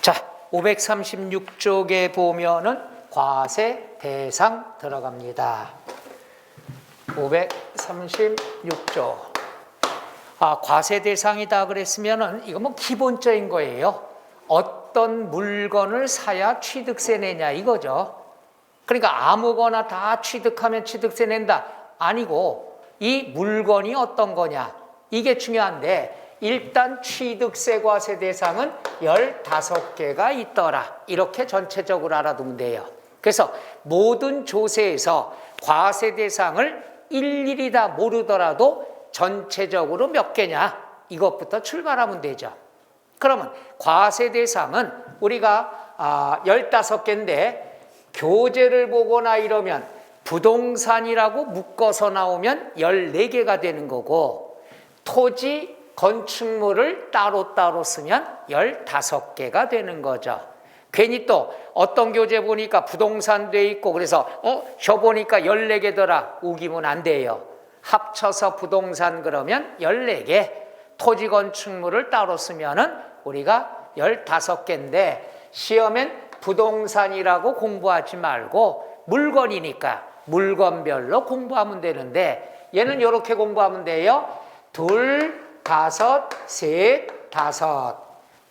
자, 536쪽에 보면은 과세 대상 들어갑니다. 536조. 과세 대상이다 그랬으면은 이거 뭐 기본적인 거예요. 어떤 물건을 사야 취득세 내냐 이거죠. 그러니까 아무거나 다 취득하면 취득세 낸다. 아니고 이 물건이 어떤 거냐. 이게 중요한데 일단 취득세 과세 대상은 15개가 있더라. 이렇게 전체적으로 알아두면 돼요. 그래서 모든 조세에서 과세 대상을 일일이 다 모르더라도 전체적으로 몇 개냐 이것부터 출발하면 되죠. 그러면 과세 대상은 우리가 15개인데 교재를 보거나 이러면 부동산이라고 묶어서 나오면 14개가 되는 거고 토지, 건축물을 따로따로 쓰면 15개가 되는 거죠. 괜히 또 어떤 교재 보니까 부동산 돼 있고 그래서 저 보니까 14개더라 우기면 안 돼요. 합쳐서 부동산 그러면 14개, 토지 건축물을 따로 쓰면은 우리가 15개인데 시험엔 부동산이라고 공부하지 말고 물건이니까 물건별로 공부하면 되는데 얘는 이렇게 공부하면 돼요. 둘, 다섯, 셋, 다섯.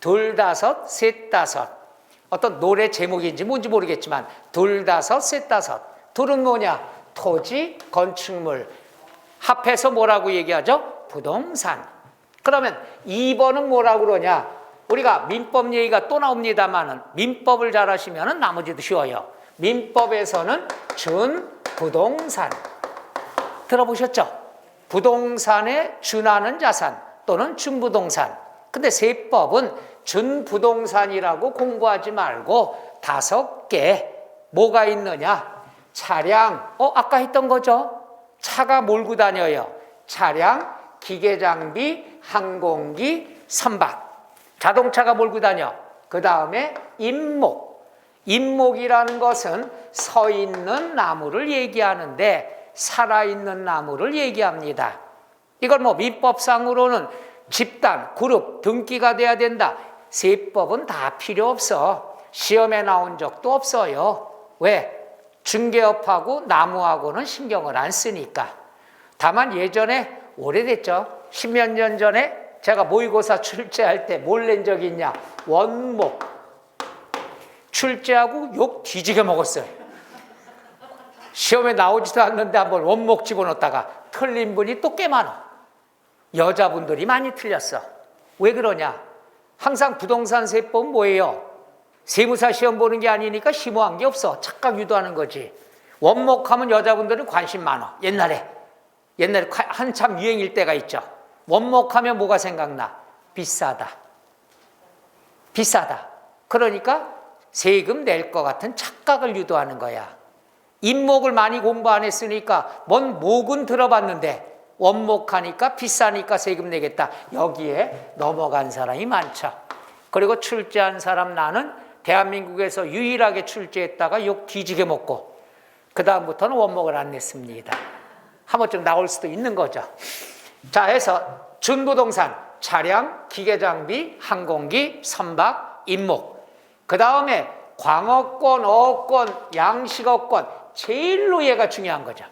둘, 다섯, 셋, 다섯. 어떤 노래 제목인지 뭔지 모르겠지만 둘, 다섯, 셋, 다섯. 둘은 뭐냐? 토지, 건축물. 합해서 뭐라고 얘기하죠? 부동산. 그러면 2번은 뭐라고 그러냐? 우리가 민법 얘기가 또 나옵니다만은 민법을 잘 하시면 나머지도 쉬워요. 민법에서는 준부동산. 들어보셨죠? 부동산에 준하는 자산 또는 준부동산. 근데 세법은 준부동산이라고 공부하지 말고 5개 뭐가 있느냐? 차량, 아까 했던 거죠? 차가 몰고 다녀요. 차량, 기계장비, 항공기, 선박. 자동차가 몰고 다녀. 그 다음에 임목. 임목이라는 것은 서 있는 나무를 얘기하는데 살아있는 나무를 얘기합니다. 이건 뭐 민법상으로는 집단, 그룹, 등기가 돼야 된다. 세법은 다 필요 없어. 시험에 나온 적도 없어요. 왜? 중개업하고 나무하고는 신경을 안 쓰니까. 다만 예전에 오래됐죠. 10몇 년 전에 제가 모의고사 출제할 때 뭘 낸 적이 있냐. 원목. 출제하고 욕 뒤지게 먹었어요. 시험에 나오지도 않는데 한번 원목 집어넣다가 틀린 분이 또 꽤 많아. 여자분들이 많이 틀렸어. 왜 그러냐? 항상 부동산 세법은 뭐예요? 세무사 시험 보는 게 아니니까 심오한 게 없어. 착각 유도하는 거지. 원목하면 여자분들은 관심 많아. 옛날에 한참 유행일 때가 있죠. 원목하면 뭐가 생각나? 비싸다. 비싸다. 그러니까 세금 낼 것 같은 착각을 유도하는 거야. 임목을 많이 공부 안 했으니까 뭔 목은 들어봤는데 원목하니까 비싸니까 세금 내겠다. 여기에 넘어간 사람이 많죠. 그리고 출제한 사람 나는 대한민국에서 유일하게 출제했다가 욕 뒤지게 먹고 그 다음부터는 원목을 안 냈습니다. 한 번쯤 나올 수도 있는 거죠. 자, 해서 준부동산, 차량, 기계장비, 항공기, 선박, 임목. 그 다음에 광어권, 어권, 양식어권. 제일로 얘가 중요한 거죠.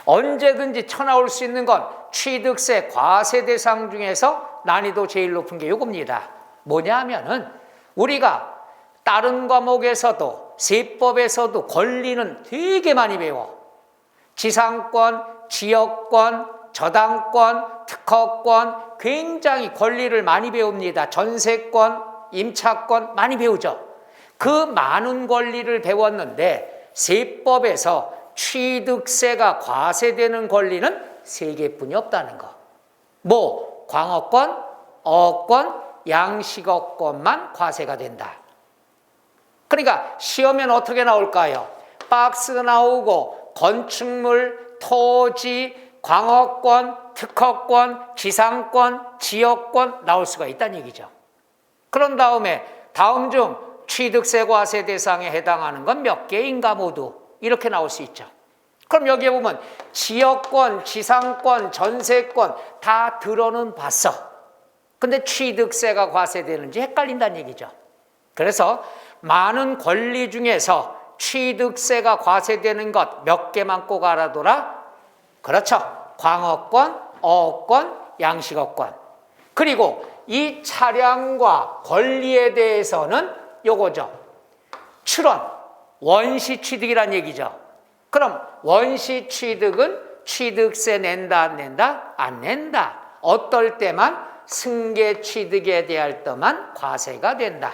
언제든지 쳐나올 수 있는 건 취득세, 과세 대상 중에서 난이도 제일 높은 게 이겁니다. 뭐냐 하면은 우리가 다른 과목에서도 세법에서도 권리는 되게 많이 배워. 지상권, 지역권, 저당권, 특허권 굉장히 권리를 많이 배웁니다. 전세권, 임차권 많이 배우죠. 그 많은 권리를 배웠는데 세법에서 취득세가 과세되는 권리는 3개뿐이 없다는 거. 뭐 광어권, 어권, 양식어권만 과세가 된다. 그러니까 시험엔 어떻게 나올까요? 박스 나오고 건축물, 토지, 광어권, 특허권, 지상권, 지역권 나올 수가 있다는 얘기죠. 그런 다음에 다음 중 취득세 과세 대상에 해당하는 건 몇 개인가 모두 이렇게 나올 수 있죠. 그럼 여기에 보면 지역권, 지상권, 전세권 다 들어는 봤어. 근데 취득세가 과세되는지 헷갈린다는 얘기죠. 그래서 많은 권리 중에서 취득세가 과세되는 것 몇 개만 꼭 알아둬라. 그렇죠. 광어권, 어권, 양식어권. 그리고 이 차량과 권리에 대해서는 요거죠. 출원, 원시취득이란 얘기죠. 그럼 원시취득은 취득세 낸다 안 낸다? 안 낸다. 어떨 때만 승계취득에 대할 때만 과세가 된다.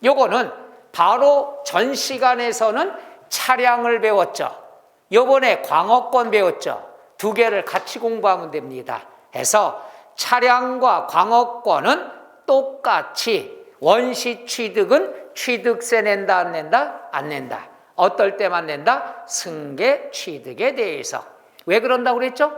요거는 바로 전 시간에서는 차량을 배웠죠. 요번에 광어권 배웠죠. 두 개를 같이 공부하면 됩니다. 해서 차량과 광어권은 똑같이 원시취득은 취득세 낸다 안 낸다? 안 낸다. 어떨 때만 낸다? 승계취득에 대해서. 왜 그런다고 그랬죠?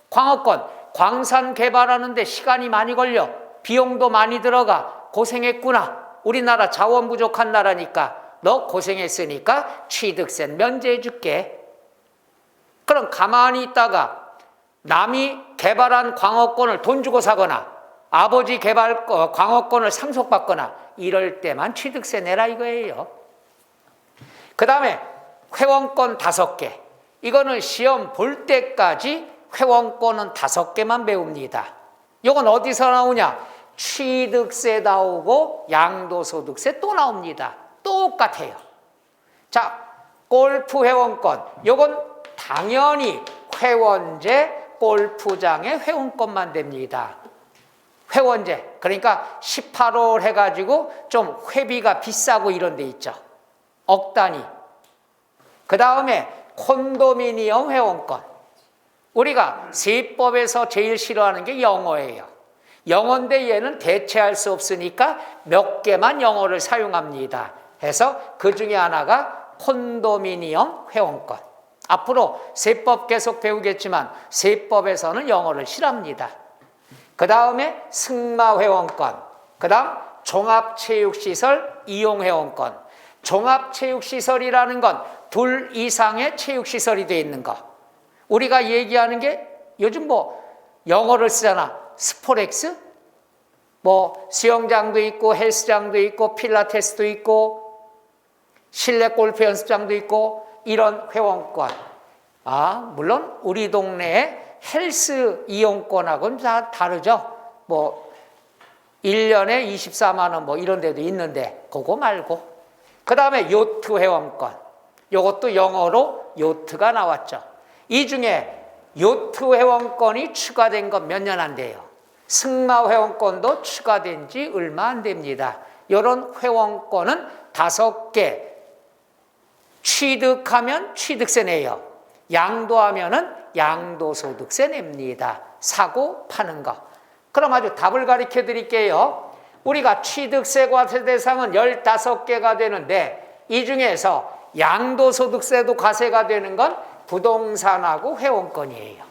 광어권, 광산 개발하는데 시간이 많이 걸려. 비용도 많이 들어가. 고생했구나. 우리나라 자원 부족한 나라니까 너 고생했으니까 취득세 면제해 줄게. 그럼 가만히 있다가 남이 개발한 광어권을 돈 주고 사거나 아버지 개발 광어권을 상속받거나 이럴 때만 취득세 내라 이거예요. 그 다음에 회원권 5개. 이거는 시험 볼 때까지 회원권은 5개만 배웁니다. 이건 어디서 나오냐? 취득세 나오고 양도소득세 또 나옵니다. 똑같아요. 자, 골프 회원권. 이건 당연히 회원제 골프장의 회원권만 됩니다. 회원제. 그러니까 18홀 해가지고 좀 회비가 비싸고 이런 데 있죠. 억 단위. 그 다음에 콘도미니엄 회원권. 우리가 세법에서 제일 싫어하는 게 영어예요. 영어인데 얘는 대체할 수 없으니까 몇 개만 영어를 사용합니다. 해서 그 중에 하나가 콘도미니엄 회원권. 앞으로 세법 계속 배우겠지만 세법에서는 영어를 싫어합니다. 그 다음에 승마회원권. 그 다음 종합체육시설 이용회원권. 종합체육시설이라는 건 둘 이상의 체육시설이 되어 있는 거. 우리가 얘기하는 게 요즘 뭐 영어를 쓰잖아. 스포렉스? 뭐 수영장도 있고 헬스장도 있고 필라테스도 있고 실내 골프 연습장도 있고 이런 회원권. 물론 우리 동네에 헬스 이용권하고는 다 다르죠. 뭐 1년에 24만 원 뭐 이런 데도 있는데 그거 말고. 그 다음에 요트 회원권. 이것도 영어로 요트가 나왔죠. 이 중에 요트 회원권이 추가된 건 몇 년 안 돼요. 승마 회원권도 추가된 지 얼마 안 됩니다. 이런 회원권은 5개. 취득하면 취득세 내요. 양도하면은 양도소득세 냅니다. 사고 파는 거. 그럼 아주 답을 가르쳐 드릴게요. 우리가 취득세 과세 대상은 15개가 되는데 이 중에서 양도소득세도 과세가 되는 건 부동산하고 회원권이에요.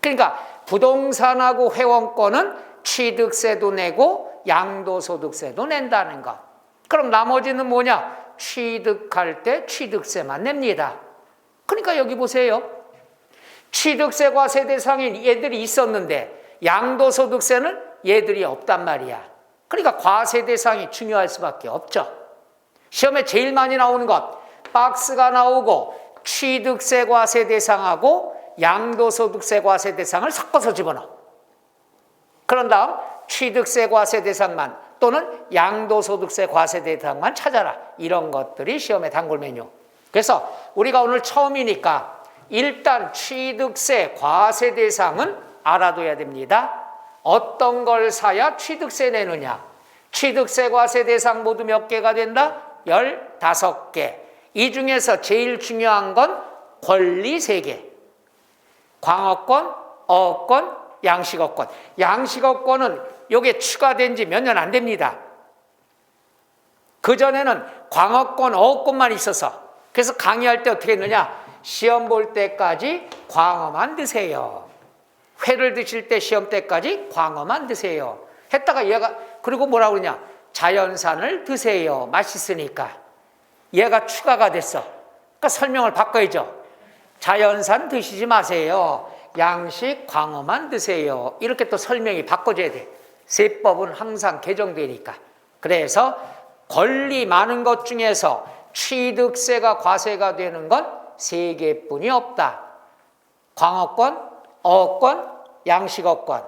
그러니까 부동산하고 회원권은 취득세도 내고 양도소득세도 낸다는 거. 그럼 나머지는 뭐냐? 취득할 때 취득세만 냅니다. 그러니까 여기 보세요. 취득세 과세 대상인 얘들이 있었는데 양도소득세는 얘들이 없단 말이야. 그러니까 과세 대상이 중요할 수밖에 없죠. 시험에 제일 많이 나오는 것, 박스가 나오고 취득세 과세 대상하고 양도소득세 과세 대상을 섞어서 집어넣어. 그런 다음 취득세 과세 대상만 또는 양도소득세 과세 대상만 찾아라. 이런 것들이 시험의 단골 메뉴. 그래서 우리가 오늘 처음이니까 일단 취득세 과세 대상은 알아둬야 됩니다. 어떤 걸 사야 취득세 내느냐? 취득세 과세 대상 모두 몇 개가 된다? 15개. 이 중에서 제일 중요한 건 권리 3개. 광어권, 어권, 양식어권. 양식어권은 이게 추가된 지 몇 년 안 됩니다. 그전에는 광어권, 어권만 있어서. 그래서 강의할 때 어떻게 했느냐? 시험 볼 때까지 광어만 드세요. 회를 드실 때 시험 때까지 광어만 드세요. 했다가 얘가 그리고 뭐라고 그러냐? 자연산을 드세요. 맛있으니까. 얘가 추가가 됐어. 그러니까 설명을 바꿔야죠. 자연산 드시지 마세요. 양식 광어만 드세요. 이렇게 또 설명이 바꿔줘야 돼. 세법은 항상 개정되니까. 그래서 권리 많은 것 중에서 취득세가 과세가 되는 건 세 개뿐이 없다. 광어권, 어권, 양식어권.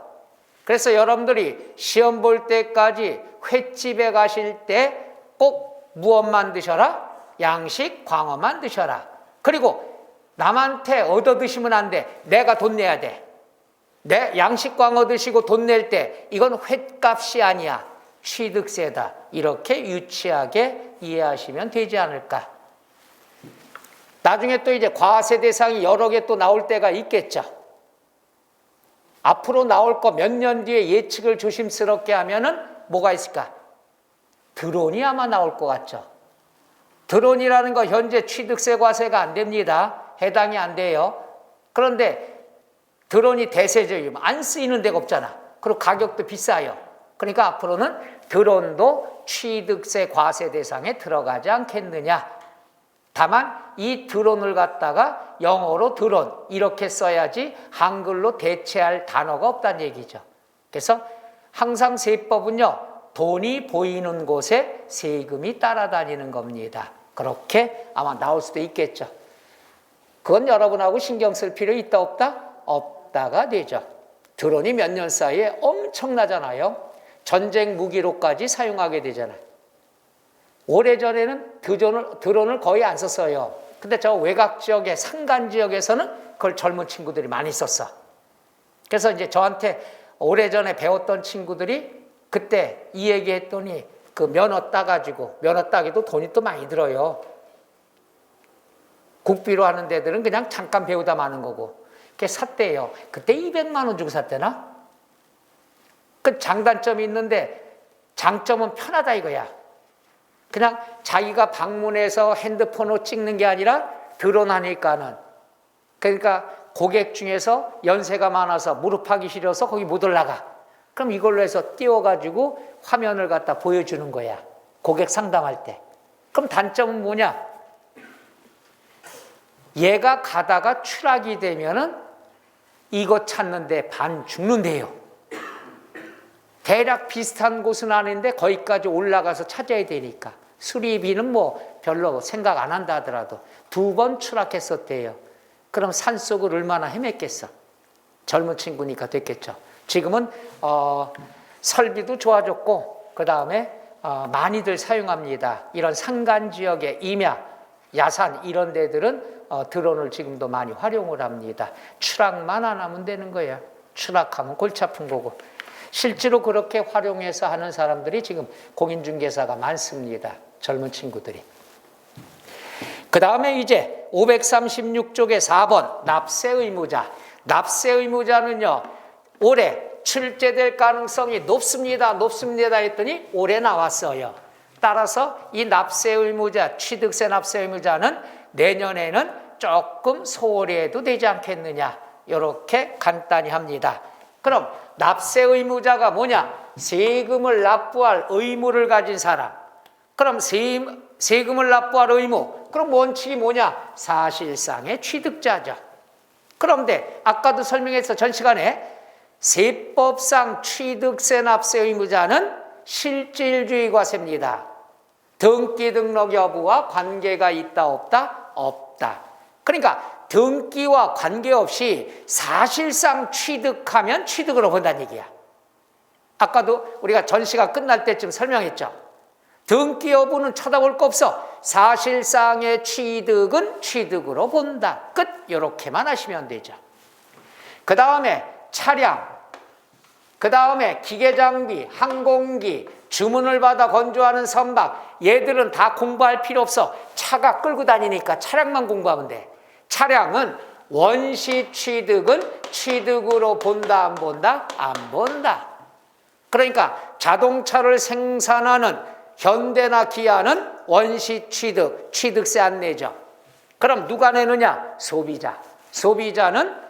그래서 여러분들이 시험 볼 때까지 횟집에 가실 때 꼭 무엇만 드셔라? 양식, 광어만 드셔라. 그리고 남한테 얻어 드시면 안 돼. 내가 돈 내야 돼. 내 양식 광어 드시고 돈 낼 때 이건 횟값이 아니야. 취득세다. 이렇게 유치하게 이해하시면 되지 않을까. 나중에 또 이제 과세 대상이 여러 개 또 나올 때가 있겠죠. 앞으로 나올 거 몇 년 뒤에 예측을 조심스럽게 하면은 뭐가 있을까? 드론이 아마 나올 것 같죠. 드론이라는 거 현재 취득세 과세가 안 됩니다. 해당이 안 돼요. 그런데 드론이 대세적이면 안 쓰이는 데가 없잖아. 그리고 가격도 비싸요. 그러니까 앞으로는 드론도 취득세 과세 대상에 들어가지 않겠느냐. 다만 이 드론을 갖다가 영어로 드론 이렇게 써야지 한글로 대체할 단어가 없다는 얘기죠. 그래서 항상 세법은요, 돈이 보이는 곳에 세금이 따라다니는 겁니다. 그렇게 아마 나올 수도 있겠죠. 그건 여러분하고 신경 쓸 필요 있다 없다? 없다가 되죠. 드론이 몇 년 사이에 엄청나잖아요. 전쟁 무기로까지 사용하게 되잖아요. 오래전에는 드론을 거의 안 썼어요. 근데 저 외곽 지역에 산간 지역에서는 그걸 젊은 친구들이 많이 썼어. 그래서 이제 저한테 오래전에 배웠던 친구들이 그때 이 얘기했더니 그 면허 따가지고, 면허 따기도 돈이 또 많이 들어요. 국비로 하는 데들은 그냥 잠깐 배우다 마는 거고. 그게 샀대요. 그때 200만 원 주고 샀대나? 그 장단점이 있는데 장점은 편하다 이거야. 그냥 자기가 방문해서 핸드폰으로 찍는 게 아니라 드론 하니까는. 그러니까 고객 중에서 연세가 많아서 무릎하기 싫어서 거기 못 올라가. 그럼 이걸로 해서 띄워가지고 화면을 갖다 보여주는 거야. 고객 상담할 때. 그럼 단점은 뭐냐? 얘가 가다가 추락이 되면은 이거 찾는데 반 죽는데요. 대략 비슷한 곳은 아닌데 거기까지 올라가서 찾아야 되니까. 수리비는 뭐 별로 생각 안 한다 하더라도 2번 추락했었대요. 그럼 산속을 얼마나 헤맸겠어. 젊은 친구니까 됐겠죠. 지금은 설비도 좋아졌고 그 다음에 많이들 사용합니다. 이런 산간 지역의 임야, 야산 이런 데들은 드론을 지금도 많이 활용을 합니다. 추락만 안 하면 되는 거예요. 추락하면 골치 아픈 거고. 실제로 그렇게 활용해서 하는 사람들이 지금 공인중개사가 많습니다. 젊은 친구들이. 그 다음에 이제 536쪽의 4번 납세 의무자. 납세 의무자는요, 올해 출제될 가능성이 높습니다. 높습니다 했더니 올해 나왔어요. 따라서 이 납세 의무자, 취득세 납세 의무자는 내년에는 조금 소홀히 해도 되지 않겠느냐. 이렇게 간단히 합니다. 그럼 납세 의무자가 뭐냐? 세금을 납부할 의무를 가진 사람. 그럼 세금을 납부할 의무. 그럼 원칙이 뭐냐? 사실상의 취득자죠. 그런데 아까도 설명했어. 전 시간에 세법상 취득세 납세 의무자는 실질주의 과세입니다. 등기 등록 여부와 관계가 있다 없다? 없다. 그러니까 등기와 관계없이 사실상 취득하면 취득으로 본다는 얘기야. 아까도 우리가 전시가 끝날 때쯤 설명했죠. 등기 여부는 쳐다볼 거 없어. 사실상의 취득은 취득으로 본다. 끝. 이렇게만 하시면 되죠. 그 다음에 차량, 그 다음에 기계장비, 항공기, 주문을 받아 건조하는 선박, 얘들은 다 공부할 필요 없어. 차가 끌고 다니니까 차량만 공부하면 돼. 차량은 원시 취득은 취득으로 본다 안 본다? 안 본다. 그러니까 자동차를 생산하는 현대나 기아는 원시 취득, 취득세 안 내죠. 그럼 누가 내느냐? 소비자. 소비자는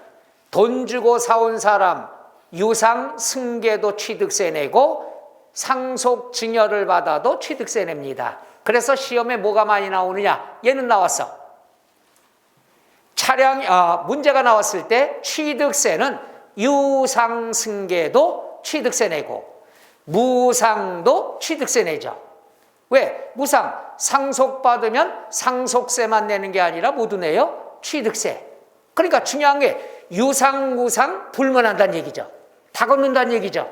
돈 주고 사온 사람 유상 승계도 취득세 내고 상속 증여를 받아도 취득세 냅니다. 그래서 시험에 뭐가 많이 나오느냐? 얘는 나왔어. 문제가 나왔을 때 취득세는 유상 승계도 취득세 내고 무상도 취득세 내죠. 왜? 무상, 상속받으면 상속세만 내는 게 아니라 모두 내요? 취득세. 그러니까 중요한 게 유상, 무상 불문한다는 얘기죠. 다 걷는다는 얘기죠.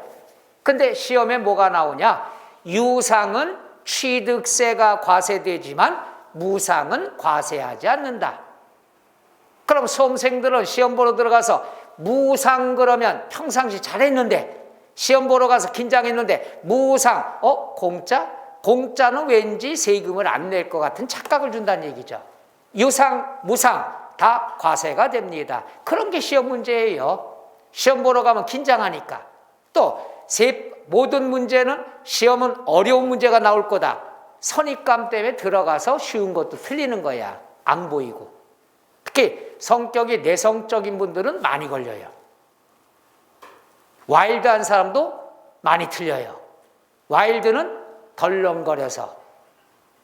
근데 시험에 뭐가 나오냐? 유상은 취득세가 과세되지만 무상은 과세하지 않는다. 그럼 수험생들은 시험 보러 들어가서 무상 그러면 평상시 잘했는데 시험 보러 가서 긴장했는데 무상, 공짜? 공짜는 왠지 세금을 안 낼 것 같은 착각을 준다는 얘기죠. 유상, 무상 다 과세가 됩니다. 그런 게 시험 문제예요. 시험 보러 가면 긴장하니까. 또 모든 문제는 시험은 어려운 문제가 나올 거다. 선입감 때문에 들어가서 쉬운 것도 틀리는 거야. 안 보이고. 특히 성격이 내성적인 분들은 많이 걸려요. 와일드한 사람도 많이 틀려요. 와일드는 덜렁거려서.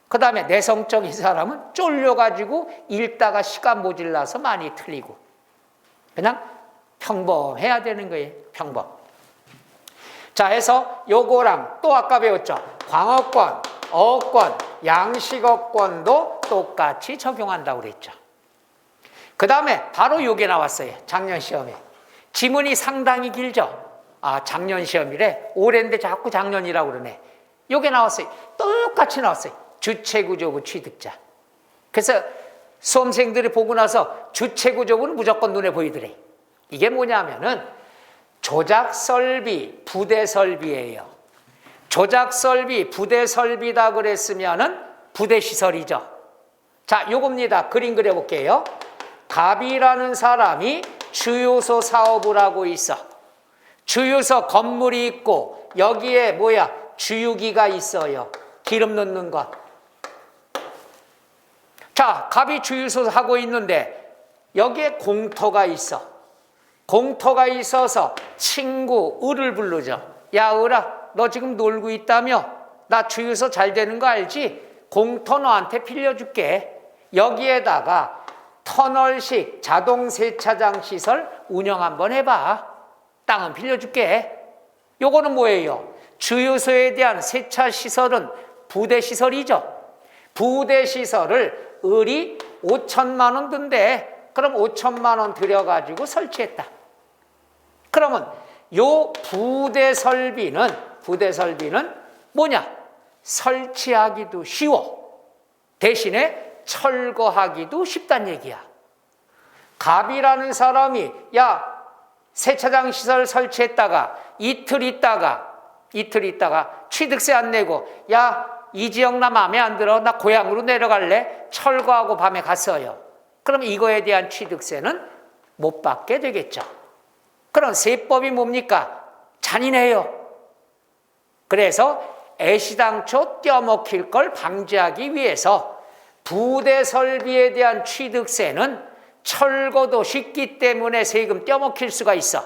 그 다음에 내성적인 사람은 쫄려가지고 읽다가 시간 모질라서 많이 틀리고. 그냥 평범해야 되는 거예요. 평범. 자, 해서 요거랑 또 아까 배웠죠. 광어권, 어권, 양식어권도 똑같이 적용한다고 그랬죠. 그 다음에 바로 요게 나왔어요. 작년 시험에. 지문이 상당히 길죠. 작년 시험이래. 올해인데 자꾸 작년이라고 그러네. 요게 나왔어요. 똑같이 나왔어요. 주체구조부 취득자. 그래서 수험생들이 보고 나서 주체구조부는 무조건 눈에 보이더래. 이게 뭐냐면은 조작설비, 부대설비예요. 조작설비, 부대설비다 그랬으면은 부대시설이죠. 자, 요겁니다. 그림 그려볼게요. 갑이라는 사람이 주유소 사업을 하고 있어. 주유소 건물이 있고 여기에 주유기가 있어요. 기름 넣는 것. 자, 갑이 주유소 하고 있는데 여기에 공터가 있어. 공터가 있어서 친구 을을 부르죠. 야, 을아, 너 지금 놀고 있다며? 나 주유소 잘 되는 거 알지? 공터 너한테 빌려줄게. 여기에다가 터널식 자동 세차장 시설 운영 한번 해봐. 땅은 빌려줄게. 요거는 뭐예요? 주유소에 대한 세차 시설은 부대 시설이죠. 부대 시설을 을이 5천만 원 든대. 그럼 5천만 원 들여가지고 설치했다. 그러면 요 부대 설비는 뭐냐? 설치하기도 쉬워. 대신에 철거하기도 쉽단 얘기야. 갑이라는 사람이 세차장 시설 설치했다가 이틀 있다가 취득세 안 내고 이 지역 나 마음에 안 들어. 나 고향으로 내려갈래. 철거하고 밤에 갔어요. 그럼 이거에 대한 취득세는 못 받게 되겠죠. 그럼 세법이 뭡니까? 잔인해요. 그래서 애시당초 떼어먹힐 걸 방지하기 위해서 부대 설비에 대한 취득세는 철거도 쉽기 때문에 세금 떼어먹힐 수가 있어.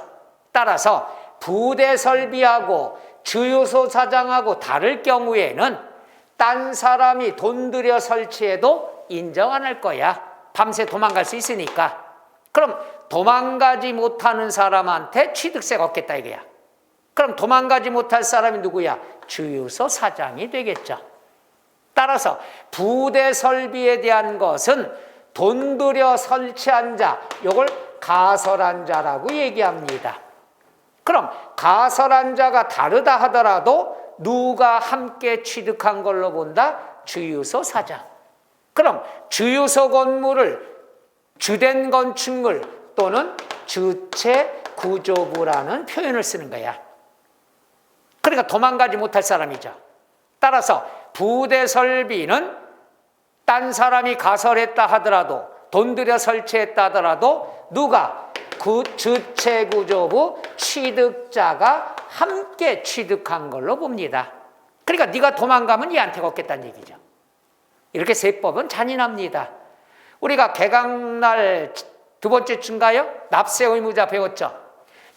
따라서 부대 설비하고 주유소 사장하고 다를 경우에는 딴 사람이 돈 들여 설치해도 인정 안 할 거야. 밤새 도망갈 수 있으니까. 그럼 도망가지 못하는 사람한테 취득세가 없겠다 이거야. 그럼 도망가지 못할 사람이 누구야? 주유소 사장이 되겠죠. 따라서 부대 설비에 대한 것은 돈 들여 설치한 자, 이걸 가설한 자라고 얘기합니다. 그럼 가설한 자가 다르다 하더라도 누가 함께 취득한 걸로 본다? 주유소 사장. 그럼 주유소 건물을 주된 건축물 또는 주체 구조부라는 표현을 쓰는 거야. 그러니까 도망가지 못할 사람이죠. 따라서 부대 설비는 딴 사람이 가설했다 하더라도 돈 들여 설치했다 하더라도 누가 그 주체 구조부 취득자가 함께 취득한 걸로 봅니다. 그러니까 네가 도망가면 얘한테 걷겠다는 얘기죠. 이렇게 세법은 잔인합니다. 우리가 개강날 두 번째 주인가요? 납세 의무자 배웠죠.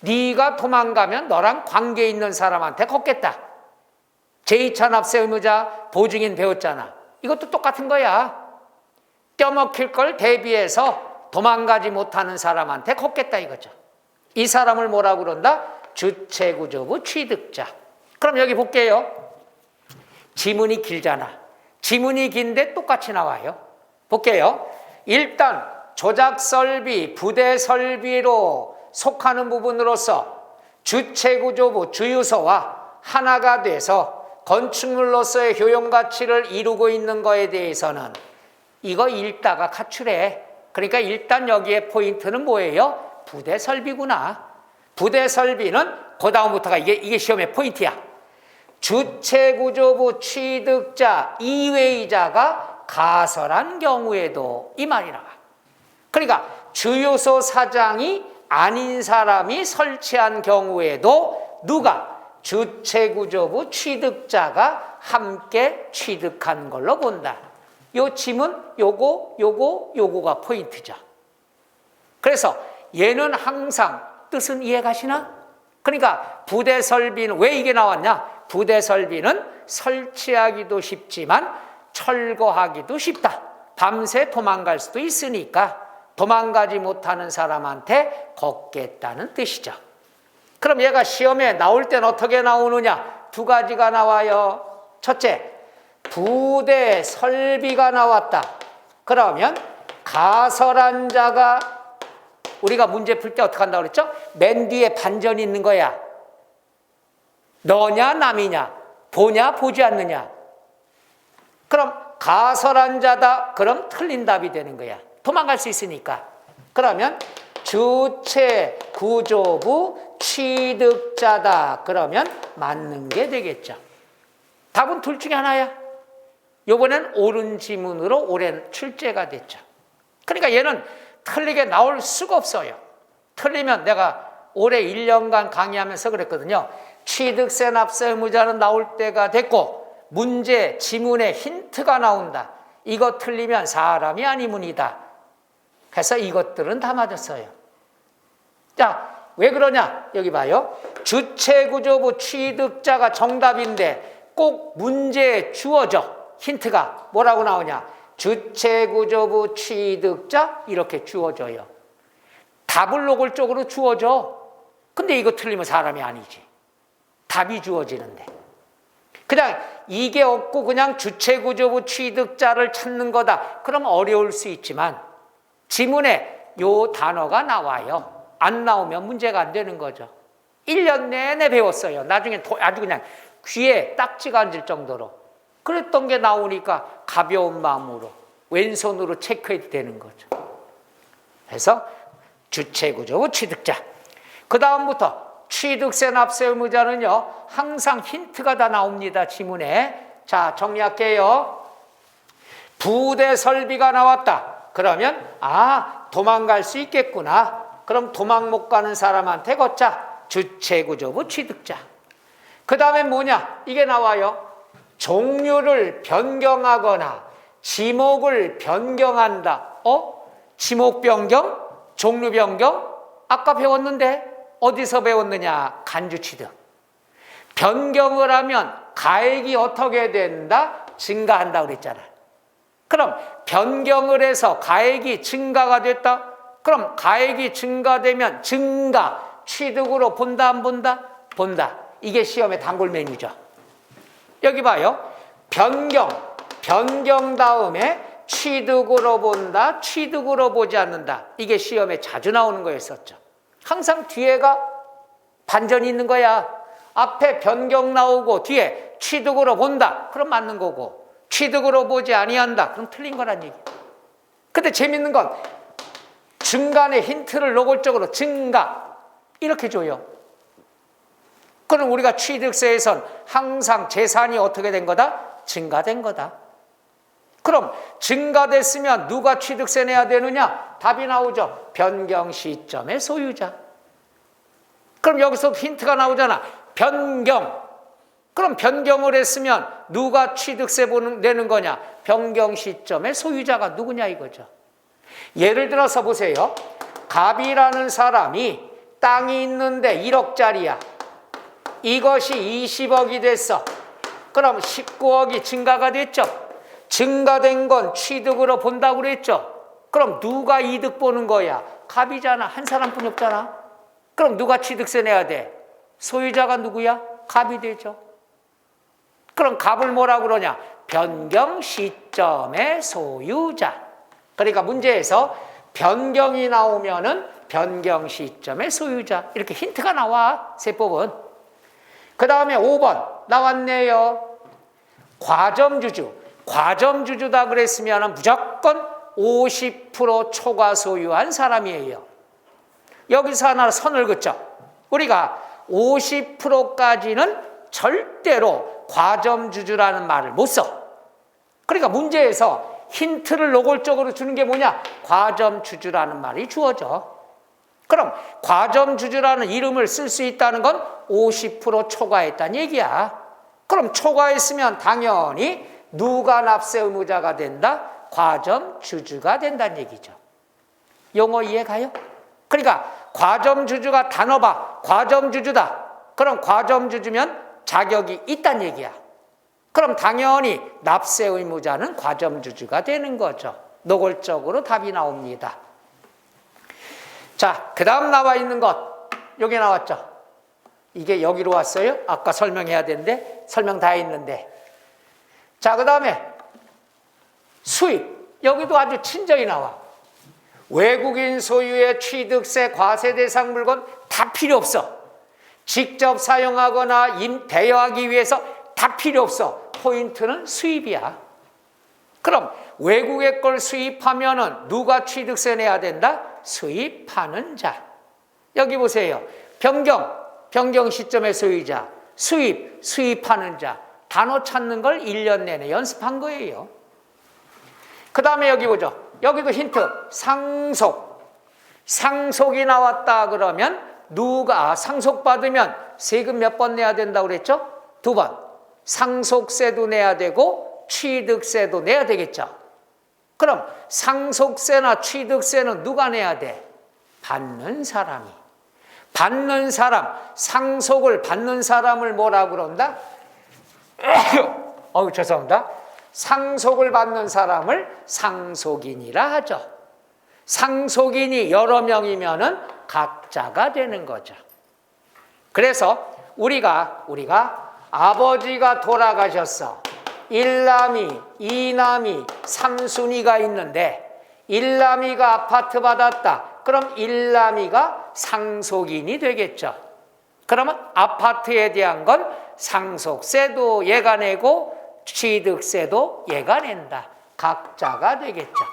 네가 도망가면 너랑 관계 있는 사람한테 걷겠다. 제2차 납세 의무자 보증인 배웠잖아. 이것도 똑같은 거야. 떼어먹힐 걸 대비해서 도망가지 못하는 사람한테 걷겠다 이거죠. 이 사람을 뭐라고 그런다? 주체구조부 취득자. 그럼 여기 볼게요. 지문이 길잖아. 지문이 긴데 똑같이 나와요. 볼게요. 일단 조작설비, 부대설비로 속하는 부분으로서 주체구조부 주유소와 하나가 돼서 건축물로서의 효용가치를 이루고 있는 거에 대해서는 이거 읽다가 가출해. 그러니까 일단 여기에 포인트는 뭐예요? 부대설비구나. 부대설비는 그 다음부터가 이게 시험의 포인트야. 주체구조부 취득자 이외의자가 가설한 경우에도 이 말이 나와. 그러니까 주유소 사장이 아닌 사람이 설치한 경우에도 누가? 주체구조부 취득자가 함께 취득한 걸로 본다. 요 지문 요거가 포인트죠. 그래서 얘는 항상 뜻은 이해가시나? 그러니까 부대설비는 왜 이게 나왔냐? 부대설비는 설치하기도 쉽지만 철거하기도 쉽다. 밤새 도망갈 수도 있으니까 도망가지 못하는 사람한테 걷겠다는 뜻이죠. 그럼 얘가 시험에 나올 땐 어떻게 나오느냐? 두 가지가 나와요. 첫째, 부대설비가 나왔다. 그러면 가설한 자가 우리가 문제 풀 때 어떻게 한다고 그랬죠? 맨 뒤에 반전이 있는 거야. 너냐 남이냐, 보냐 보지 않느냐. 그럼 가설한 자다. 그럼 틀린 답이 되는 거야. 도망갈 수 있으니까. 그러면 주체구조부 취득자다. 그러면 맞는 게 되겠죠. 답은 둘 중에 하나야. 이번엔 옳은 지문으로 올해 출제가 됐죠. 그러니까 얘는 틀리게 나올 수가 없어요. 틀리면 내가 올해 1년간 강의하면서 그랬거든요. 취득세 납세 의무자는 나올 때가 됐고 문제 지문에 힌트가 나온다. 이거 틀리면 사람이 아니문이다. 그래서 이것들은 다 맞았어요. 자, 왜 그러냐? 여기 봐요. 주체구조부 취득자가 정답인데 꼭 문제에 주어져. 힌트가 뭐라고 나오냐? 주체구조부 취득자 이렇게 주어져요. 답을 노골적으로 주어져. 근데 이거 틀리면 사람이 아니지. 답이 주어지는데. 그냥 이게 없고 그냥 주체구조부 취득자를 찾는 거다. 그럼 어려울 수 있지만 지문에 요 단어가 나와요. 안 나오면 문제가 안 되는 거죠. 1년 내내 배웠어요. 나중에 아주 그냥 귀에 딱지가 앉을 정도로. 그랬던 게 나오니까 가벼운 마음으로 왼손으로 체크해도 되는 거죠. 그래서 주체구조부 취득자. 그 다음부터 취득세 납세 의무자는요 항상 힌트가 다 나옵니다. 지문에. 자, 정리할게요. 부대설비가 나왔다. 그러면 도망갈 수 있겠구나. 그럼 도망 못 가는 사람한테 걷자. 주체구조부 취득자. 그 다음에 뭐냐? 이게 나와요. 종류를 변경하거나 지목을 변경한다. 지목 변경? 종류 변경? 아까 배웠는데 어디서 배웠느냐? 간주취득. 변경을 하면 가액이 어떻게 된다? 증가한다 그랬잖아. 그럼 변경을 해서 가액이 증가가 됐다? 그럼 가액이 증가되면 증가, 취득으로 본다 안 본다? 본다. 이게 시험의 단골 메뉴죠. 여기 봐요. 변경 다음에 취득으로 본다, 취득으로 보지 않는다. 이게 시험에 자주 나오는 거였었죠. 항상 뒤에가 반전이 있는 거야. 앞에 변경 나오고 뒤에 취득으로 본다. 그럼 맞는 거고 취득으로 보지 아니한다. 그럼 틀린 거란 얘기야. 근데 재밌는 건 중간에 힌트를 노골적으로 증가 이렇게 줘요. 그럼 우리가 취득세에선 항상 재산이 어떻게 된 거다? 증가된 거다. 그럼 증가됐으면 누가 취득세 내야 되느냐? 답이 나오죠. 변경 시점의 소유자. 그럼 여기서 힌트가 나오잖아. 변경. 그럼 변경을 했으면 누가 취득세 내는 거냐? 변경 시점의 소유자가 누구냐 이거죠. 예를 들어서 보세요. 갑이라는 사람이 땅이 있는데 1억짜리야. 이것이 20억이 됐어. 그럼 19억이 증가가 됐죠. 증가된 건 취득으로 본다고 그랬죠. 그럼 누가 이득 보는 거야? 갑이잖아. 한 사람뿐이 없잖아. 그럼 누가 취득세 내야 돼? 소유자가 누구야? 갑이 되죠. 그럼 값을 뭐라 그러냐? 변경 시점의 소유자. 그러니까 문제에서 변경이 나오면은 변경 시점의 소유자. 이렇게 힌트가 나와, 세법은. 그 다음에 5번 나왔네요. 과점주주. 과점주주다 그랬으면 무조건 50% 초과 소유한 사람이에요. 여기서 하나 선을 긋죠. 우리가 50%까지는 절대로 과점주주라는 말을 못 써. 그러니까 문제에서 힌트를 노골적으로 주는 게 뭐냐? 과점주주라는 말이 주어져. 그럼 과점주주라는 이름을 쓸 수 있다는 건 50% 초과했다는 얘기야. 그럼 초과했으면 당연히 누가 납세 의무자가 된다? 과점주주가 된다는 얘기죠. 용어 이해 가요? 그러니까 과점주주가 단어봐. 과점주주다. 그럼 과점주주면 자격이 있다는 얘기야. 그럼 당연히 납세 의무자는 과점주주가 되는 거죠. 노골적으로 답이 나옵니다. 자, 그 다음 나와 있는 것. 여기 나왔죠. 이게 여기로 왔어요. 아까 설명해야 되는데 설명 다 했는데. 자, 그 다음에 수입. 여기도 아주 친절히 나와. 외국인 소유의 취득세, 과세대상 물건 다 필요 없어. 직접 사용하거나 대여하기 위해서 다 필요 없어. 포인트는 수입이야. 그럼 외국의 걸 수입하면은 누가 취득세 내야 된다? 수입하는 자. 여기 보세요. 변경 시점의 소유자. 수입하는 자. 단어 찾는 걸 1년 내내 연습한 거예요. 그 다음에 여기 보죠. 여기도 힌트. 상속이 나왔다 그러면 누가 상속받으면 세금 몇 번 내야 된다고 그랬죠? 2번. 상속세도 내야 되고 취득세도 내야 되겠죠. 그럼 상속세나 취득세는 누가 내야 돼? 받는 사람이. 상속을 받는 사람을 뭐라 그런다? 죄송합니다. 상속을 받는 사람을 상속인이라 하죠. 상속인이 여러 명이면은 각자가 되는 거죠. 그래서 우리가 아버지가 돌아가셨어. 1남이, 2남이, 3순위가 있는데 1남이가 아파트 받았다. 그럼 1남이가 상속인이 되겠죠. 그러면 아파트에 대한 건 상속세도 얘가 내고 취득세도 얘가 낸다. 각자가 되겠죠.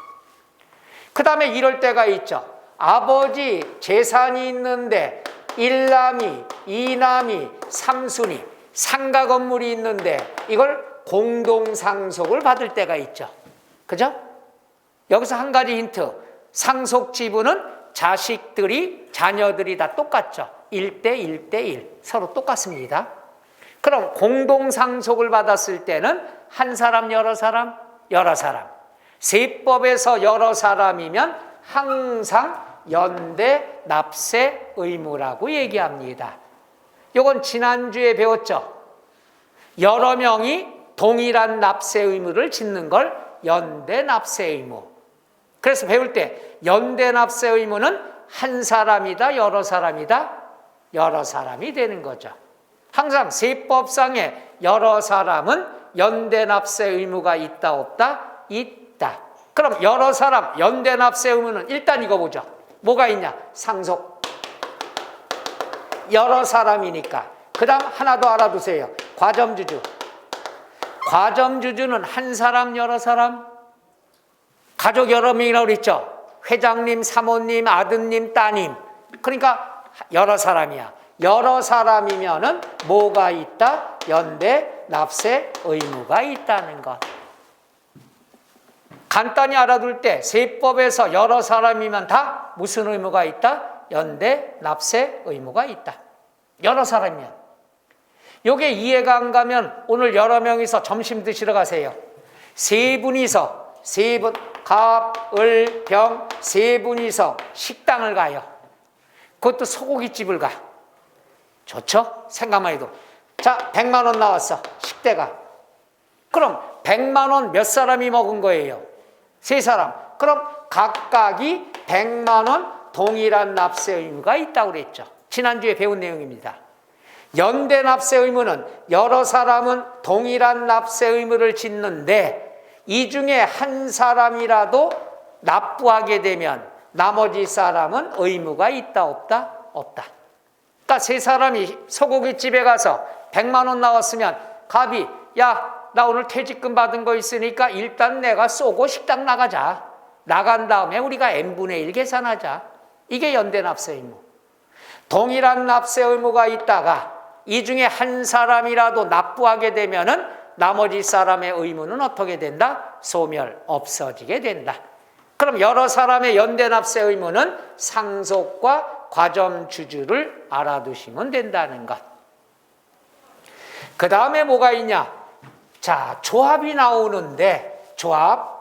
그 다음에 이럴 때가 있죠. 아버지 재산이 있는데 1남이, 2남이, 3순위 상가 건물이 있는데 이걸 공동상속을 받을 때가 있죠. 그죠? 여기서 한 가지 힌트. 상속 지분은 자녀들이 다 똑같죠. 1대1 서로 똑같습니다. 그럼 공동상속을 받았을 때는 한 사람, 여러 사람? 여러 사람. 세법에서 여러 사람이면 항상 연대 납세 의무라고 얘기합니다. 이건 지난주에 배웠죠. 여러 명이 동일한 납세 의무를 짓는 걸 연대 납세 의무. 그래서 배울 때 연대 납세 의무는 한 사람이다, 여러 사람이다? 여러 사람이 되는 거죠. 항상 세법상의 여러 사람은 연대 납세 의무가 있다, 없다? 있다. 그럼 여러 사람 연대 납세 의무는 일단 이거 보죠. 뭐가 있냐? 상속. 여러 사람이니까. 그 다음 하나 더 알아두세요. 과점주주. 과점주주는 한 사람, 여러 사람? 가족 여러 명이라고 그랬죠. 회장님, 사모님, 아드님, 따님. 그러니까 여러 사람이야. 여러 사람이면은 뭐가 있다? 연대 납세 의무가 있다는 것. 간단히 알아둘 때 세법에서 여러 사람이면 다 무슨 의무가 있다? 연대 납세 의무가 있다. 여러 사람이면. 요게 이해가 안 가면 오늘 여러 명이서 점심 드시러 가세요. 세 분이서 갑, 을, 병 세 분이서 식당을 가요. 그것도 소고기집을 가. 좋죠? 생각만 해도. 자, 100만 원 나왔어. 식대가. 그럼 100만 원 몇 사람이 먹은 거예요? 세 사람. 그럼 각각이 100만 원 동일한 납세 의무가 있다고 그랬죠. 지난주에 배운 내용입니다. 연대 납세 의무는 여러 사람은 동일한 납세 의무를 짓는데 이 중에 한 사람이라도 납부하게 되면 나머지 사람은 의무가 있다 없다? 없다. 그러니까 세 사람이 소고기집에 가서 100만 원 나왔으면 갑이 야, 나 오늘 퇴직금 받은 거 있으니까 일단 내가 쏘고 식당 나가자. 나간 다음에 우리가 n분의 1 계산하자. 이게 연대 납세 의무. 동일한 납세 의무가 있다가 이 중에 한 사람이라도 납부하게 되면은 나머지 사람의 의무는 어떻게 된다? 소멸, 없어지게 된다. 그럼 여러 사람의 연대 납세 의무는 상속과 과점주주를 알아두시면 된다는 것. 그 다음에 뭐가 있냐? 자, 조합이 나오는데 조합.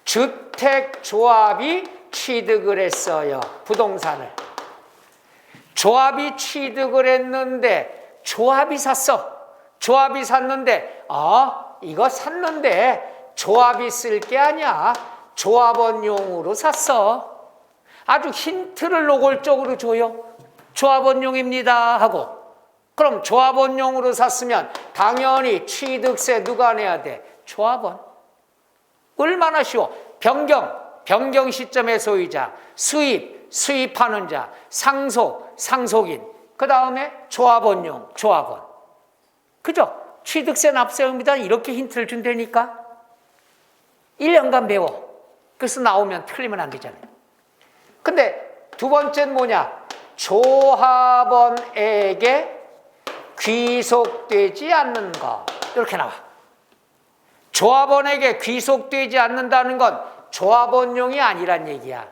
주택조합이 취득을 했어요. 부동산을. 조합이 취득을 했는데 조합이 샀어. 조합이 샀는데 이거 샀는데 조합이 쓸 게 아니야. 조합원용으로 샀어. 아주 힌트를 노골적으로 줘요. 조합원용입니다 하고. 그럼 조합원용으로 샀으면 당연히 취득세 누가 내야 돼? 조합원. 얼마나 쉬워. 변경 시점의 소유자, 수입하는 자, 상속인, 그 다음에 조합원용, 조합원. 그죠? 취득세 납세 의무다 이렇게 힌트를 준다니까 1년간 배워. 그래서 나오면 틀리면 안 되잖아요. 근데 두 번째는 뭐냐? 조합원에게 귀속되지 않는 것. 이렇게 나와. 조합원에게 귀속되지 않는다는 건 조합원용이 아니란 얘기야.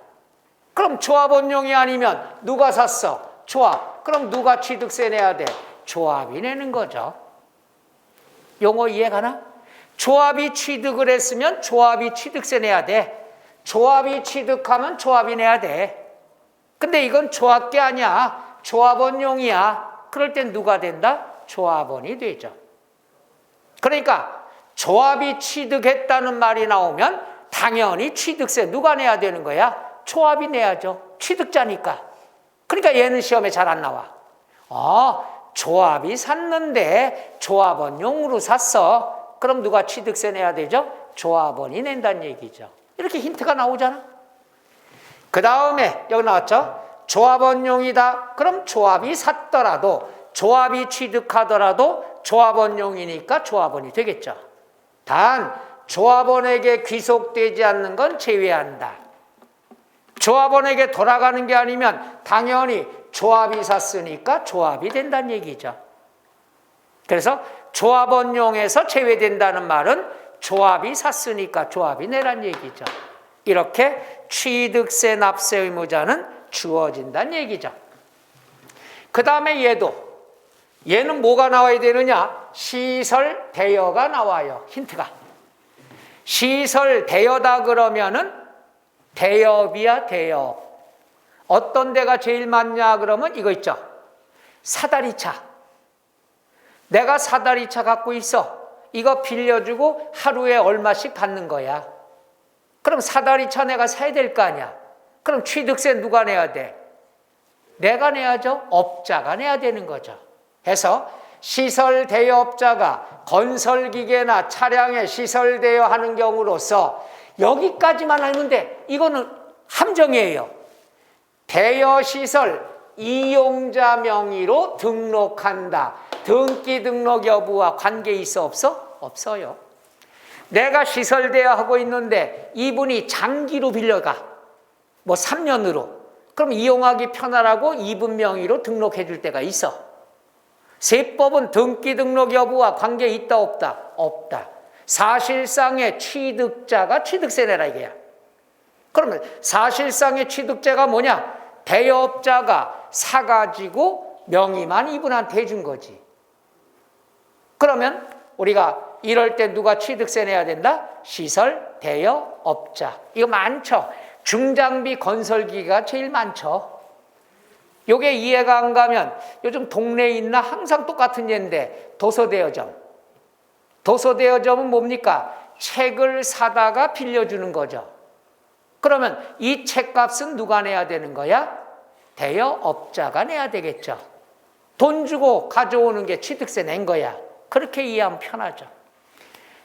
그럼 조합원용이 아니면 누가 샀어? 조합. 그럼 누가 취득세 내야 돼? 조합이 내는 거죠. 용어 이해가나? 조합이 취득을 했으면 조합이 취득세 내야 돼. 조합이 취득하면 조합이 내야 돼. 근데 이건 조합계 아니야. 조합원용이야. 그럴 땐 누가 된다? 조합원이 되죠. 그러니까 조합이 취득했다는 말이 나오면 당연히 취득세 누가 내야 되는 거야? 조합이 내야죠. 취득자니까. 그러니까 얘는 시험에 잘 안 나와. 조합이 샀는데 조합원용으로 샀어. 그럼 누가 취득세 내야 되죠? 조합원이 낸다는 얘기죠. 이렇게 힌트가 나오잖아. 그 다음에 여기 나왔죠? 조합원용이다. 그럼 조합이 샀더라도 조합이 취득하더라도 조합원용이니까 조합원이 되겠죠. 단 조합원에게 귀속되지 않는 건 제외한다. 조합원에게 돌아가는 게 아니면 당연히 조합이 샀으니까 조합이 된다는 얘기죠. 그래서 조합원용에서 제외된다는 말은 조합이 샀으니까 조합이 내란 얘기죠. 이렇게 취득세 납세 의무자는 주어진다는 얘기죠. 그 다음에 얘는 뭐가 나와야 되느냐? 시설 대여가 나와요. 힌트가. 시설 대여다 그러면은 대여비야, 대여. 어떤 데가 제일 많냐 그러면 이거 있죠. 사다리차. 내가 사다리차 갖고 있어. 이거 빌려주고 하루에 얼마씩 받는 거야. 그럼 사다리차 내가 사야 될 거 아니야. 그럼 취득세 누가 내야 돼? 내가 내야죠. 업자가 내야 되는 거죠. 해서 시설 대여업자가 건설기계나 차량에 시설 대여하는 경우로서 여기까지만 알면 돼. 이거는 함정이에요. 대여시설 이용자 명의로 등록한다. 등기 등록 여부와 관계 있어 없어? 없어요. 내가 시설 대여하고 있는데 이분이 장기로 빌려가. 뭐 3년으로. 그럼 이용하기 편하라고 이분 명의로 등록해 줄 때가 있어. 세법은 등기 등록 여부와 관계 있다 없다? 없다. 사실상의 취득자가 취득세 내라 이게야. 그러면 사실상의 취득자가 뭐냐? 대여업자가 사가지고 명의만 이분한테 해준 거지. 그러면 우리가 이럴 때 누가 취득세 내야 된다? 시설 대여업자. 이거 많죠. 중장비 건설기가 제일 많죠. 요게 이해가 안 가면 요즘 동네에 있나 항상 똑같은 예인데 도서대여점. 도서대여점은 뭡니까? 책을 사다가 빌려주는 거죠. 그러면 이 책값은 누가 내야 되는 거야? 대여업자가 내야 되겠죠. 돈 주고 가져오는 게 취득세 낸 거야. 그렇게 이해하면 편하죠.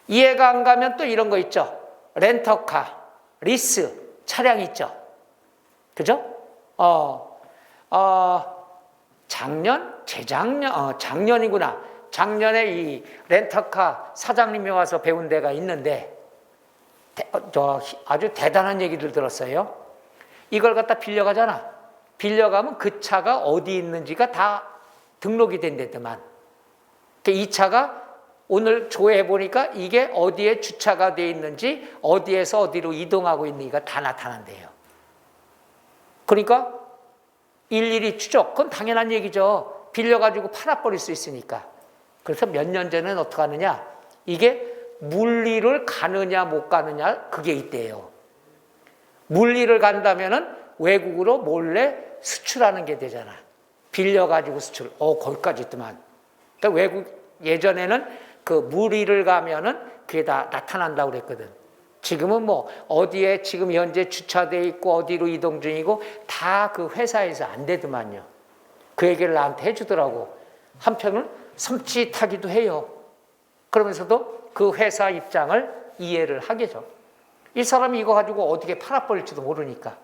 이해가 안 가면 또 이런 거 있죠. 렌터카, 리스, 차량 있죠. 그죠? 작년이구나. 작년에 이 렌터카 사장님이 와서 배운 데가 있는데, 아주 대단한 얘기를 들었어요. 이걸 갖다 빌려가잖아. 빌려가면 그 차가 어디 있는지가 다 등록이 된대더만. 이 차가 오늘 조회해 보니까 이게 어디에 주차가 돼 있는지, 어디에서 어디로 이동하고 있는지가 다 나타난대요. 그러니까 일일이 추적, 그건 당연한 얘기죠. 빌려가지고 팔아버릴 수 있으니까. 그래서 몇 년 전에는 어떻게 하느냐, 이게 물리를 가느냐 못 가느냐 그게 있대요. 물리를 간다면은 외국으로 몰래 수출하는 게 되잖아. 빌려가지고 수출. 거기까지 있더만. 그러니까 외국 예전에는 그 물리를 가면은 그게 다 나타난다고 그랬거든. 지금은 뭐 어디에 지금 현재 주차돼 있고 어디로 이동 중이고 다 그 회사에서 안 되더만요. 그 얘기를 나한테 해주더라고. 한편은 섬찟하기도 해요. 그러면서도 그 회사 입장을 이해를 하게죠. 이 사람이 이거 가지고 어떻게 팔아버릴지도 모르니까.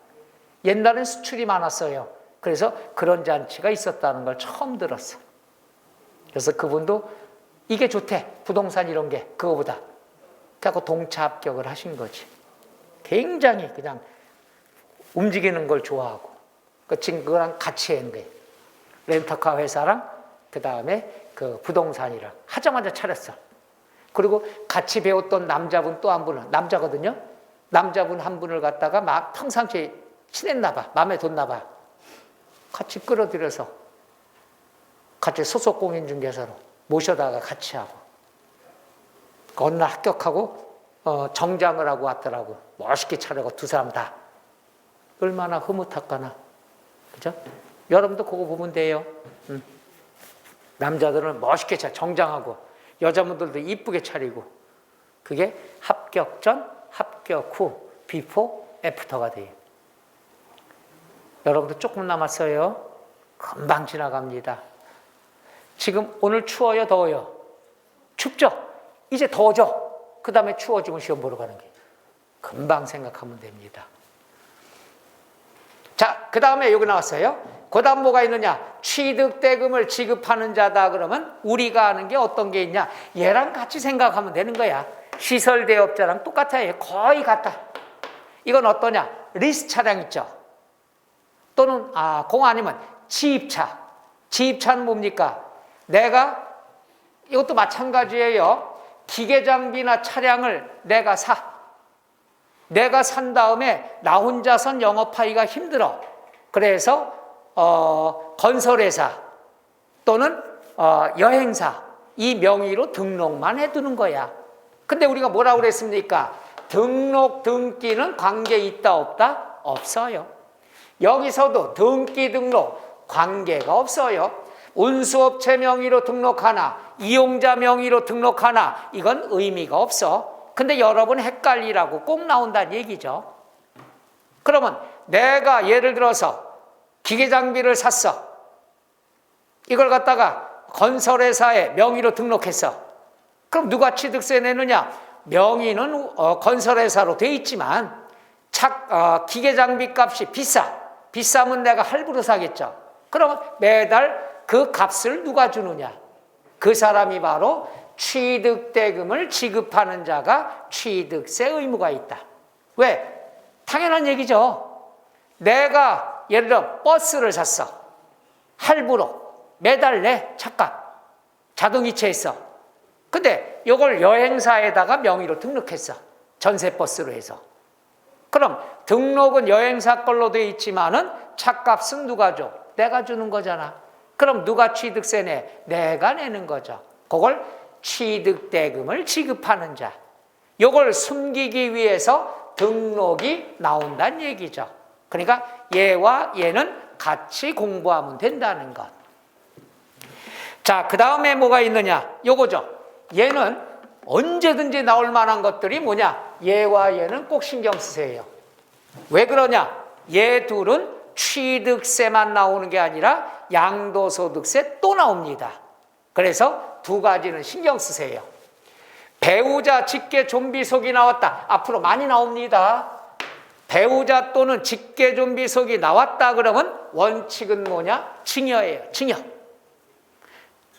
옛날엔 수출이 많았어요. 그래서 그런 잔치가 있었다는 걸 처음 들었어. 그래서 그분도 이게 좋대. 부동산 이런 게 그거보다. 그래서 동차 합격을 하신 거지. 굉장히 그냥 움직이는 걸 좋아하고 그 친구랑 같이 했는데 렌터카 회사랑 그 다음에 그 부동산이랑 하자마자 차렸어. 그리고 같이 배웠던 남자분 또 한 분은 남자거든요. 남자분 한 분을 갖다가 막 평상시에 친했나 봐. 마음에 뒀나 봐. 같이 끌어들여서 같이 소속공인중개사로 모셔다가 같이 하고 어느 날 합격하고 정장을 하고 왔더라고. 멋있게 차려고 두 사람 다. 얼마나 흐뭇할까나. 그죠? 여러분도 그거 보면 돼요. 남자들은 멋있게 정장하고 여자분들도 이쁘게 차리고 그게 합격 전, 합격 후, 비포, 애프터가 돼요. 여러분도 조금 남았어요. 금방 지나갑니다. 지금 오늘 추워요, 더워요? 춥죠? 이제 더워져. 그 다음에 추워지면 시험 보러 가는 게 금방 생각하면 됩니다. 자, 그 다음에 여기 나왔어요. 그 다음 뭐가 있느냐? 취득대금을 지급하는 자다 그러면 우리가 아는 게 어떤 게 있냐? 얘랑 같이 생각하면 되는 거야. 시설대업자랑 똑같아요. 거의 같다. 이건 어떠냐? 리스 차량 있죠? 또는 공 아니면 지입차. 지입차는 뭡니까? 내가 이것도 마찬가지예요. 기계장비나 차량을 내가 사. 내가 산 다음에 나 혼자선 영업하기가 힘들어. 그래서 건설회사 또는 여행사 이 명의로 등록만 해두는 거야. 근데 우리가 뭐라고 그랬습니까? 등록, 등기는 관계 있다 없다? 없어요. 여기서도 등기, 등록 관계가 없어요. 운수업체 명의로 등록하나 이용자 명의로 등록하나 이건 의미가 없어. 근데 여러분 헷갈리라고 꼭 나온다는 얘기죠. 그러면 내가 예를 들어서 기계장비를 샀어. 이걸 갖다가 건설회사에 명의로 등록했어. 그럼 누가 취득세 내느냐? 명의는 건설회사로 돼 있지만 기계장비 값이 비싸면 내가 할부로 사겠죠. 그러면 매달 그 값을 누가 주느냐? 그 사람이 바로 취득대금을 지급하는 자가 취득세 의무가 있다. 왜? 당연한 얘기죠. 내가 예를 들어 버스를 샀어. 할부로 매달 내 차값. 자동이체 있어. 근데 이걸 여행사에다가 명의로 등록했어. 전세버스로 해서. 그럼 등록은 여행사 걸로 돼 있지만은 차값은 누가 줘? 내가 주는 거잖아. 그럼 누가 취득세 내? 내가 내는 거죠. 그걸 취득대금을 지급하는 자. 이걸 숨기기 위해서 등록이 나온다는 얘기죠. 그러니까 얘와 얘는 같이 공부하면 된다는 것. 자, 그 다음에 뭐가 있느냐? 요거죠. 얘는 언제든지 나올 만한 것들이 뭐냐? 얘와 얘는 꼭 신경 쓰세요. 왜 그러냐? 얘 둘은 취득세만 나오는 게 아니라 양도소득세 또 나옵니다. 그래서 두 가지는 신경 쓰세요. 배우자 직계 좀비속이 나왔다. 앞으로 많이 나옵니다. 배우자 또는 직계 좀비속이 나왔다 그러면 원칙은 뭐냐? 증여예요. 증여.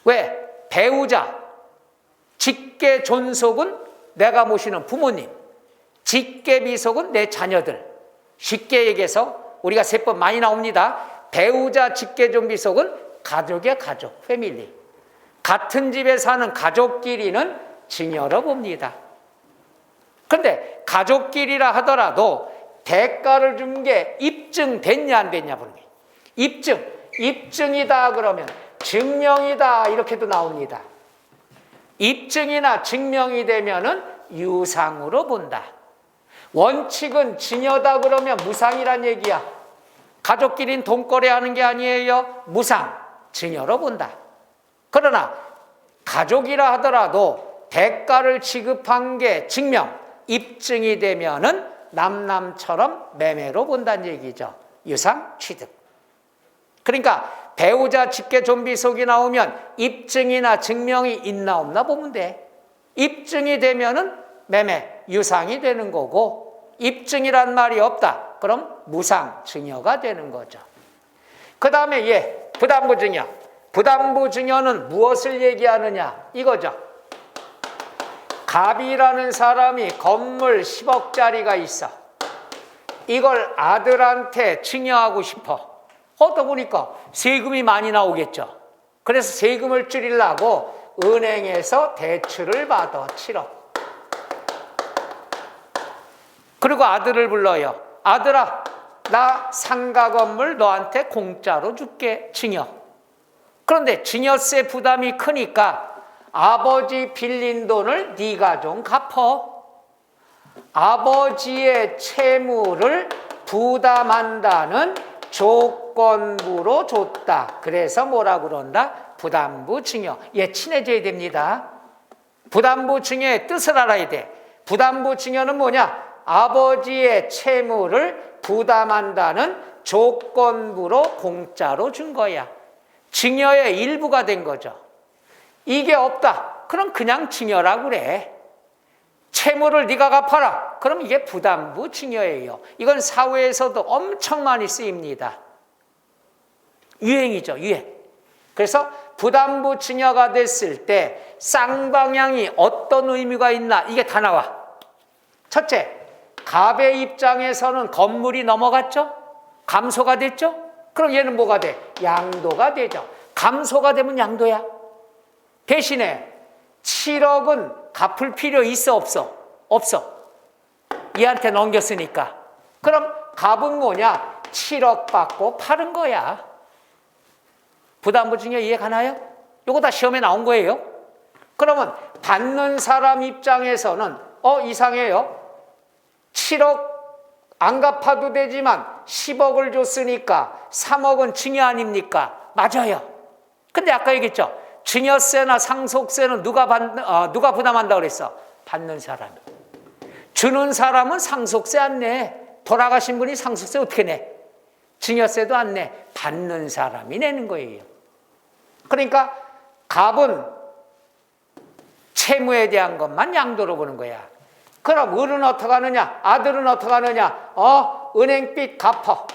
왜? 배우자, 직계 존속은 내가 모시는 부모님, 직계 비속은 내 자녀들. 쉽게 얘기해서 우리가 세법 많이 나옵니다. 배우자, 직계 좀비속은 가족의 가족, 패밀리. 같은 집에 사는 가족끼리는 증여로 봅니다. 그런데 가족끼리라 하더라도 대가를 준 게 입증됐냐 안 됐냐 보는 거예요. 입증이다 그러면 증명이다 이렇게도 나옵니다. 입증이나 증명이 되면은 유상으로 본다. 원칙은 증여다 그러면 무상이란 얘기야. 가족끼리는 돈거래하는 게 아니에요. 무상, 증여로 본다. 그러나 가족이라 하더라도 대가를 지급한 게 증명, 입증이 되면은 남남처럼 매매로 본다는 얘기죠. 유상, 취득. 그러니까 배우자 직계 좀비속이 나오면 입증이나 증명이 있나 없나 보면 돼. 입증이 되면은 매매, 유상이 되는 거고 입증이란 말이 없다. 그럼 무상, 증여가 되는 거죠. 그 다음에 부담부 증여. 부담부 증여는 무엇을 얘기하느냐 이거죠. 갑이라는 사람이 건물 10억짜리가 있어. 이걸 아들한테 증여하고 싶어. 어떠 보니까 세금이 많이 나오겠죠. 그래서 세금을 줄이려고 은행에서 대출을 받아 7억. 그리고 아들을 불러요. 아들아, 나 상가 건물 너한테 공짜로 줄게, 증여. 그런데 증여세 부담이 크니까 아버지 빌린 돈을 네가 좀 갚어. 아버지의 채무를 부담한다는 조건부로 줬다. 그래서 뭐라 그런다? 부담부 증여. 친해져야 됩니다. 부담부 증여의 뜻을 알아야 돼. 부담부 증여는 뭐냐? 아버지의 채무를 부담한다는 조건부로 공짜로 준 거야. 증여의 일부가 된 거죠. 이게 없다. 그럼 그냥 증여라고 그래. 채무를 네가 갚아라. 그럼 이게 부담부 증여예요. 이건 사회에서도 엄청 많이 쓰입니다. 유행이죠, 유행. 그래서 부담부 증여가 됐을 때 쌍방향이 어떤 의미가 있나 이게 다 나와. 첫째, 갑의 입장에서는 건물이 넘어갔죠? 감소가 됐죠? 그럼 얘는 뭐가 돼? 양도가 되죠. 감소가 되면 양도야. 대신에 7억은 갚을 필요 있어 없어? 없어. 얘한테 넘겼으니까. 그럼 갑은 뭐냐? 7억 받고 파는 거야. 부담부 증여 이해 가나요? 이거 다 시험에 나온 거예요. 그러면 받는 사람 입장에서는 이상해요. 7억 안 갚아도 되지만 10억을 줬으니까 3억은 증여 아닙니까? 맞아요. 근데 아까 얘기했죠. 증여세나 상속세는 누가 부담한다고 그랬어? 받는 사람이. 주는 사람은 상속세 안 내. 돌아가신 분이 상속세 어떻게 내? 증여세도 안 내. 받는 사람이 내는 거예요. 그러니까 갑은 채무에 대한 것만 양도로 보는 거야. 그럼 을은 어떻게 하느냐? 아들은 어떻게 하느냐? 은행빚 갚어.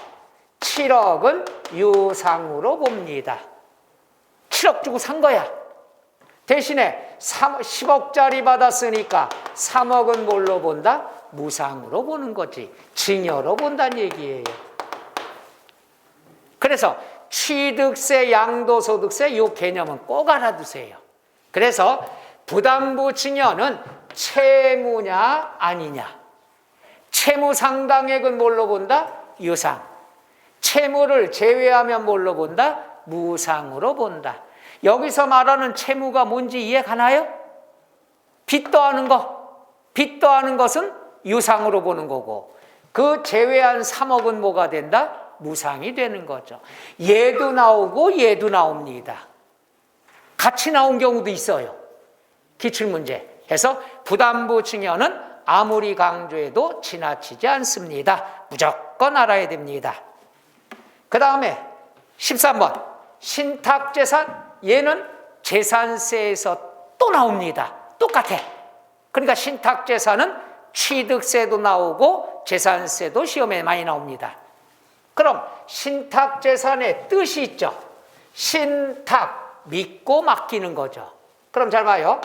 7억은 유상으로 봅니다. 7억 주고 산 거야. 대신에 10억짜리 받았으니까 3억은 뭘로 본다? 무상으로 보는 거지. 증여로 본다는 얘기예요. 그래서 취득세, 양도소득세 이 개념은 꼭 알아두세요. 그래서 부담부 증여는 채무냐 아니냐. 채무 상당액은 뭘로 본다? 유상. 채무를 제외하면 뭘로 본다? 무상으로 본다. 여기서 말하는 채무가 뭔지 이해 가나요? 빚 더하는 거. 빚 더하는 것은 유상으로 보는 거고 그 제외한 3억은 뭐가 된다? 무상이 되는 거죠. 얘도 나오고 얘도 나옵니다. 같이 나온 경우도 있어요. 기출문제. 해서 부담부 증여는 아무리 강조해도 지나치지 않습니다. 무조건 알아야 됩니다. 그 다음에 13번 신탁재산, 얘는 재산세에서 또 나옵니다. 똑같아. 그러니까 신탁재산은 취득세도 나오고 재산세도 시험에 많이 나옵니다. 그럼 신탁재산의 뜻이 있죠. 신탁, 믿고 맡기는 거죠. 그럼 잘 봐요.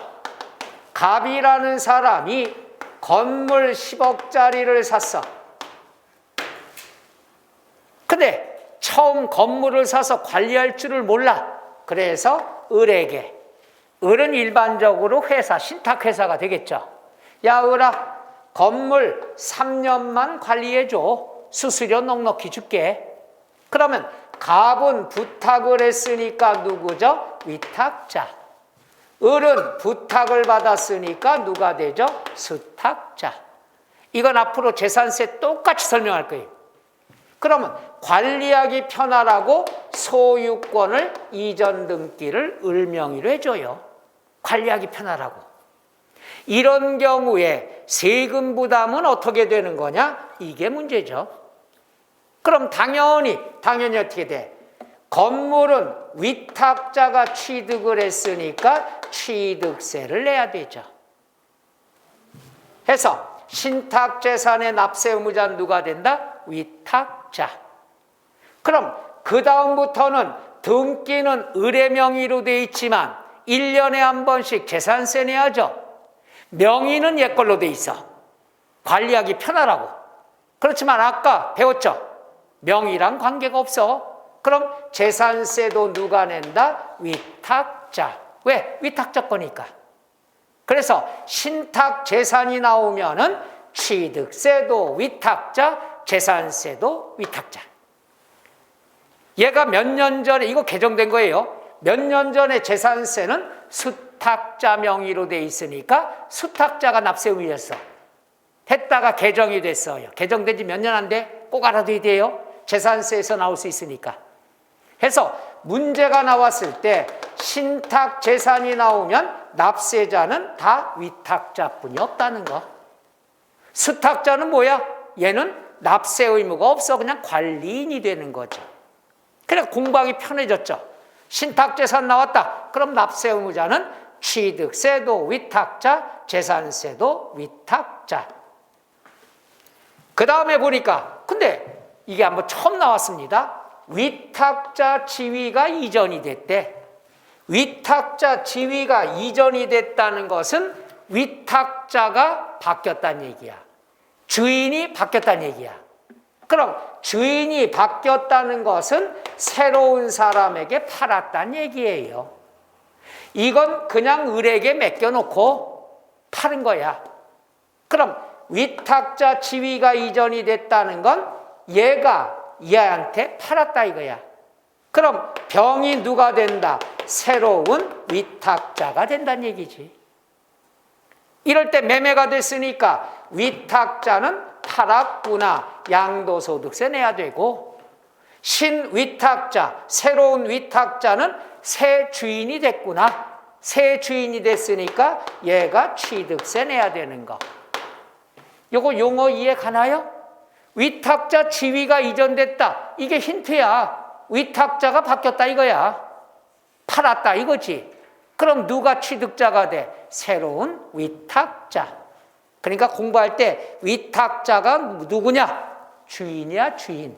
갑이라는 사람이 건물 10억짜리를 샀어. 근데 처음 건물을 사서 관리할 줄을 몰라. 그래서 을에게, 을은 일반적으로 회사, 신탁회사가 되겠죠. 야, 을아, 건물 3년만 관리해줘. 수수료 넉넉히 줄게. 그러면 갑은 부탁을 했으니까 누구죠? 위탁자. 을은 부탁을 받았으니까 누가 되죠? 수탁자. 이건 앞으로 재산세 똑같이 설명할 거예요. 그러면 관리하기 편하라고 소유권을 이전 등기를 을 명의로 해줘요. 관리하기 편하라고. 이런 경우에 세금 부담은 어떻게 되는 거냐? 이게 문제죠. 그럼 당연히 어떻게 돼? 건물은 위탁자가 취득을 했으니까 취득세를 내야 되죠. 해서 신탁재산의 납세 의무자는 누가 된다? 위탁자. 그럼 그 다음부터는 등기는 을의 명의로 돼 있지만 1년에 한 번씩 재산세 내야죠. 명의는 옛 걸로 돼 있어. 관리하기 편하라고. 그렇지만 아까 배웠죠? 명의랑 관계가 없어. 그럼 재산세도 누가 낸다? 위탁자. 왜? 위탁자 거니까. 그래서 신탁 재산이 나오면은 취득세도 위탁자, 재산세도 위탁자. 얘가 몇 년 전에, 이거 개정된 거예요. 몇 년 전에 재산세는 수탁자 명의로 돼 있으니까 수탁자가 납세 의무였어. 했다가 개정이 됐어요. 개정된 지 몇 년 안 돼? 꼭 알아둬야 돼요. 재산세에서 나올 수 있으니까. 해서 문제가 나왔을 때 신탁 재산이 나오면 납세자는 다 위탁자뿐이 없다는 거. 수탁자는 뭐야? 얘는 납세 의무가 없어. 그냥 관리인이 되는 거죠. 그래 공부하기 편해졌죠. 신탁 재산 나왔다. 그럼 납세 의무자는 취득세도 위탁자, 재산세도 위탁자. 그 다음에 보니까 근데 이게 한번 처음 나왔습니다. 위탁자 지위가 이전이 됐대. 위탁자 지위가 이전이 됐다는 것은 위탁자가 바뀌었다는 얘기야. 주인이 바뀌었다는 얘기야. 그럼 주인이 바뀌었다는 것은 새로운 사람에게 팔았다는 얘기예요. 이건 그냥 을에게 맡겨놓고 파는 거야. 그럼 위탁자 지위가 이전이 됐다는 건 얘가 얘한테 팔았다 이거야. 그럼 병이 누가 된다? 새로운 위탁자가 된다는 얘기지. 이럴 때 매매가 됐으니까 위탁자는 팔았구나. 양도소득세 내야 되고, 신위탁자, 새로운 위탁자는 새 주인이 됐구나. 새 주인이 됐으니까 얘가 취득세 내야 되는 거. 요거 용어 이해 가나요? 위탁자 지위가 이전됐다. 이게 힌트야. 위탁자가 바뀌었다 이거야. 팔았다 이거지. 그럼 누가 취득자가 돼? 새로운 위탁자. 그러니까 공부할 때 위탁자가 누구냐? 주인이야, 주인.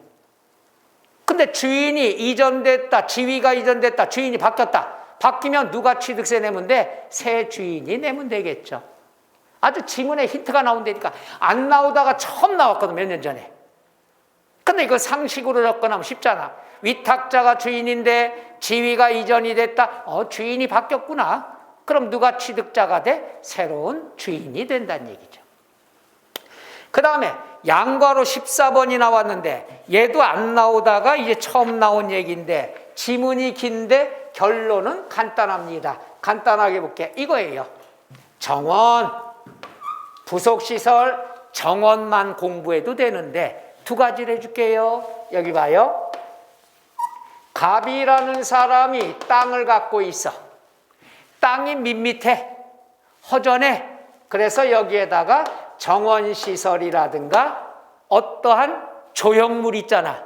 근데 주인이 이전됐다, 지위가 이전됐다, 주인이 바뀌었다. 바뀌면 누가 취득세 내면 돼? 새 주인이 내면 되겠죠. 아주 지문에 힌트가 나온다니까. 안 나오다가 처음 나왔거든, 몇 년 전에. 근데 이거 상식으로 접근하면 쉽잖아. 위탁자가 주인인데 지위가 이전이 됐다. 주인이 바뀌었구나. 그럼 누가 취득자가 돼? 새로운 주인이 된다는 얘기죠. 그 다음에 양과로 14번이 나왔는데 얘도 안 나오다가 이제 처음 나온 얘기인데 지문이 긴데 결론은 간단합니다. 간단하게 볼게. 이거예요. 정원, 부속시설, 정원만 공부해도 되는데 두 가지를 해줄게요. 여기 봐요. 갑이라는 사람이 땅을 갖고 있어. 땅이 밋밋해. 허전해. 그래서 여기에다가 정원시설이라든가 어떠한 조형물 있잖아.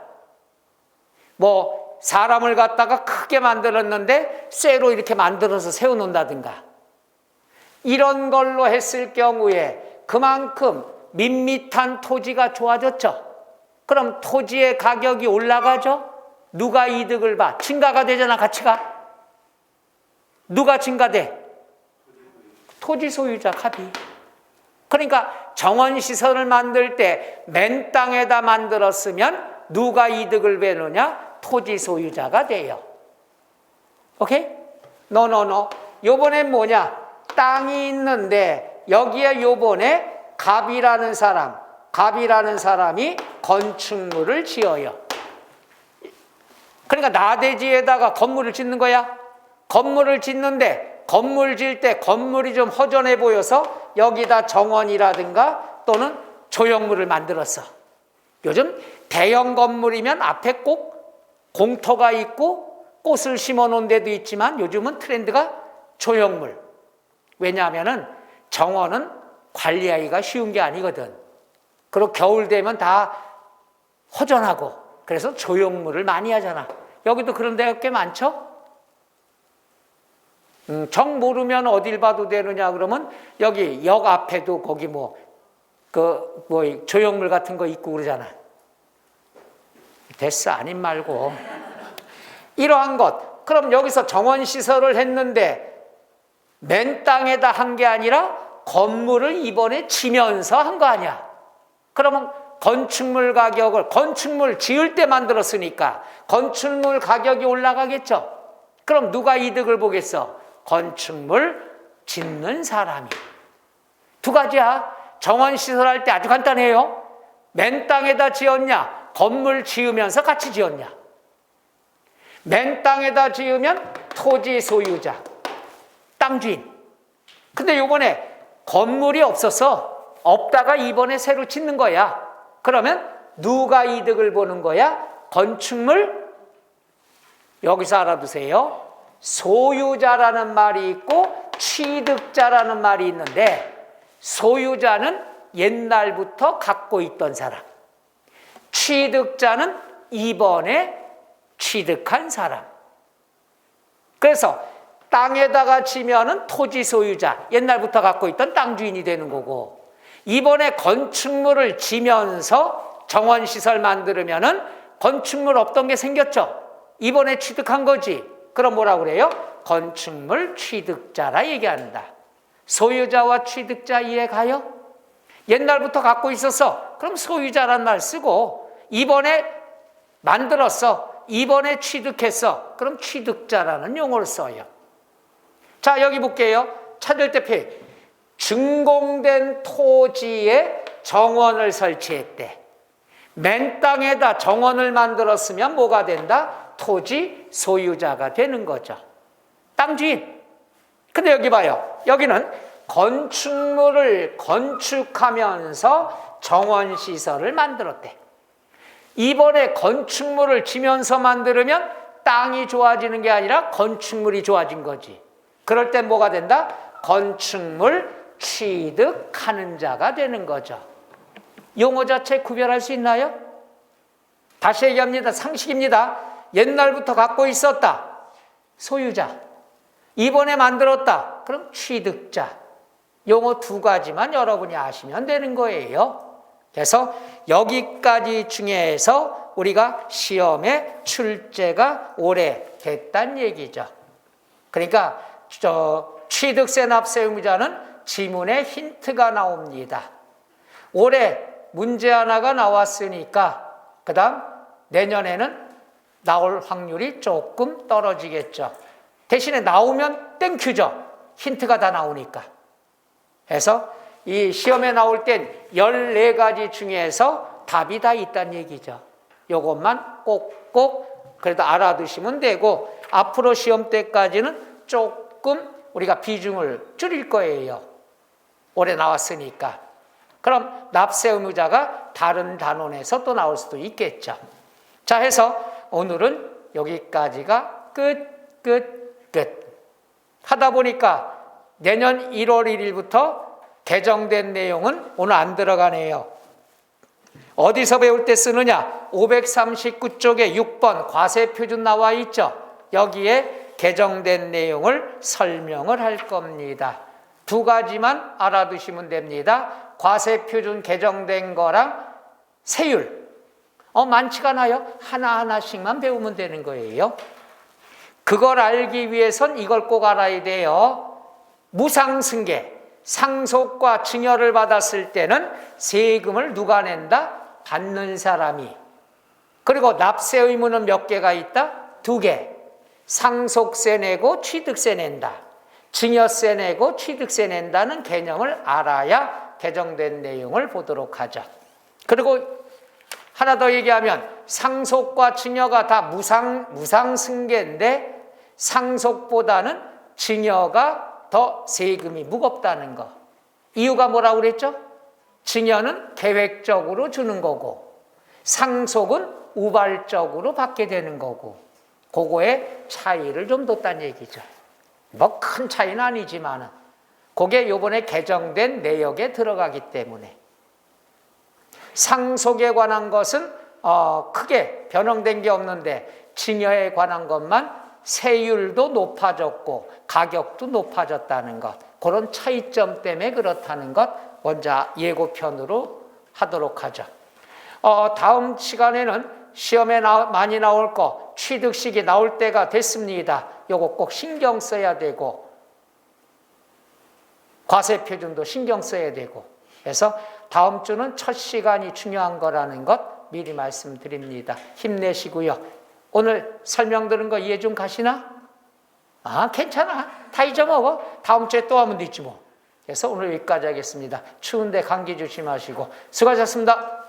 뭐 사람을 갖다가 크게 만들었는데 쇠로 이렇게 만들어서 세워놓는다든가 이런 걸로 했을 경우에 그만큼 밋밋한 토지가 좋아졌죠. 그럼 토지의 가격이 올라가죠. 누가 이득을 봐? 증가가 되잖아. 가치가. 누가 증가돼? 토지 소유자 갑이. 그러니까 정원시설을 만들 때 맨 땅에다 만들었으면 누가 이득을 배느냐? 토지 소유자가 돼요. 오케이? 노노노. 요번엔 뭐냐? 땅이 있는데 여기에 요번에 갑이라는 사람이 건축물을 지어요. 그러니까 나대지에다가 건물을 짓는 거야. 건물을 짓는데 건물 질 때 건물이 좀 허전해 보여서 여기다 정원이라든가 또는 조형물을 만들었어. 요즘 대형 건물이면 앞에 꼭 공터가 있고 꽃을 심어 놓은 데도 있지만 요즘은 트렌드가 조형물. 왜냐하면은 정원은 관리하기가 쉬운 게 아니거든. 그리고 겨울 되면 다 허전하고 그래서 조형물을 많이 하잖아. 여기도 그런 데가 꽤 많죠? 정 모르면 어딜 봐도 되느냐 그러면 여기 역 앞에도 거기 조형물 같은 거 있고 그러잖아. 됐어. 아님 말고. 이러한 것. 그럼 여기서 정원시설을 했는데 맨 땅에다 한 게 아니라 건물을 이번에 지면서 한 거 아니야. 그러면 건축물 지을 때 만들었으니까 건축물 가격이 올라가겠죠. 그럼 누가 이득을 보겠어? 건축물 짓는 사람이. 두 가지야. 정원시설 할 때 아주 간단해요. 맨 땅에다 지었냐? 건물 지으면서 같이 지었냐? 맨 땅에다 지으면 토지 소유자, 땅 주인. 근데 요번에 건물이 없다가 이번에 새로 짓는 거야. 그러면 누가 이득을 보는 거야? 건축물, 여기서 알아두세요. 소유자라는 말이 있고 취득자라는 말이 있는데 소유자는 옛날부터 갖고 있던 사람, 취득자는 이번에 취득한 사람. 그래서 땅에다가 지면은 토지 소유자, 옛날부터 갖고 있던 땅 주인이 되는 거고, 이번에 건축물을 지면서 정원시설 만들면은 건축물 없던 게 생겼죠. 이번에 취득한 거지. 그럼 뭐라고 그래요? 건축물 취득자라 얘기한다. 소유자와 취득자 이해 가요? 옛날부터 갖고 있었어. 그럼 소유자란 말 쓰고, 이번에 만들었어. 이번에 취득했어. 그럼 취득자라는 용어를 써요. 자, 여기 볼게요. 찾을 때 증공된 토지에 정원을 설치했대. 맨 땅에다 정원을 만들었으면 뭐가 된다? 토지 소유자가 되는 거죠. 땅 주인. 근데 여기 봐요. 여기는 건축물을 건축하면서 정원시설을 만들었대. 이번에 건축물을 지면서 만들면 땅이 좋아지는 게 아니라 건축물이 좋아진 거지. 그럴 땐 뭐가 된다? 건축물 취득하는 자가 되는 거죠. 용어 자체 구별할 수 있나요? 다시 얘기합니다. 상식입니다. 옛날부터 갖고 있었다. 소유자. 이번에 만들었다. 그럼 취득자. 용어 두 가지만 여러분이 아시면 되는 거예요. 그래서 여기까지 중에서 우리가 시험에 출제가 올해 됐단 얘기죠. 그러니까 취득세 납세 의무자는 지문에 힌트가 나옵니다. 올해 문제 하나가 나왔으니까 그 다음 내년에는 나올 확률이 조금 떨어지겠죠. 대신에 나오면 땡큐죠. 힌트가 다 나오니까. 그래서 이 시험에 나올 땐 14가지 중에서 답이 다 있다는 얘기죠. 요것만 꼭꼭 그래도 알아두시면 되고, 앞으로 시험 때까지는 조금 우리가 비중을 줄일 거예요. 올해 나왔으니까. 그럼 납세 의무자가 다른 단원에서 또 나올 수도 있겠죠. 자, 해서 오늘은 여기까지가 끝. 하다 보니까 내년 1월 1일부터 개정된 내용은 오늘 안 들어가네요. 어디서 배울 때 쓰느냐? 539쪽에 6번 과세표준 나와 있죠. 여기에 개정된 내용을 설명을 할 겁니다. 두 가지만 알아두시면 됩니다. 과세표준 개정된 거랑 세율. 많지가 않아요. 하나하나씩만 배우면 되는 거예요. 그걸 알기 위해선 이걸 꼭 알아야 돼요. 무상승계, 상속과 증여를 받았을 때는 세금을 누가 낸다? 받는 사람이. 그리고 납세 의무는 몇 개가 있다? 2개. 상속세 내고 취득세 낸다. 증여세 내고 취득세 낸다는 개념을 알아야 개정된 내용을 보도록 하죠. 그리고 하나 더 얘기하면 상속과 증여가 다 무상승계인데 상속보다는 증여가 더 세금이 무겁다는 거. 이유가 뭐라고 그랬죠? 증여는 계획적으로 주는 거고 상속은 우발적으로 받게 되는 거고 그거의 차이를 좀 뒀다는 얘기죠. 뭐 큰 차이는 아니지만 그게 요번에 개정된 내역에 들어가기 때문에 상속에 관한 것은 크게 변형된 게 없는데 증여에 관한 것만 세율도 높아졌고 가격도 높아졌다는 것, 그런 차이점 때문에 그렇다는 것 먼저 예고편으로 하도록 하죠. 다음 시간에는 시험에 많이 나올 거 취득식이 나올 때가 됐습니다. 요거 꼭 신경 써야 되고 과세표준도 신경 써야 되고 그래서 다음 주는 첫 시간이 중요한 거라는 것 미리 말씀드립니다. 힘내시고요. 오늘 설명 들은 거 이해 좀 가시나? 괜찮아. 다 잊어먹어. 다음 주에 또 하면 되지 뭐. 그래서 오늘 여기까지 하겠습니다. 추운데 감기 조심하시고 수고하셨습니다.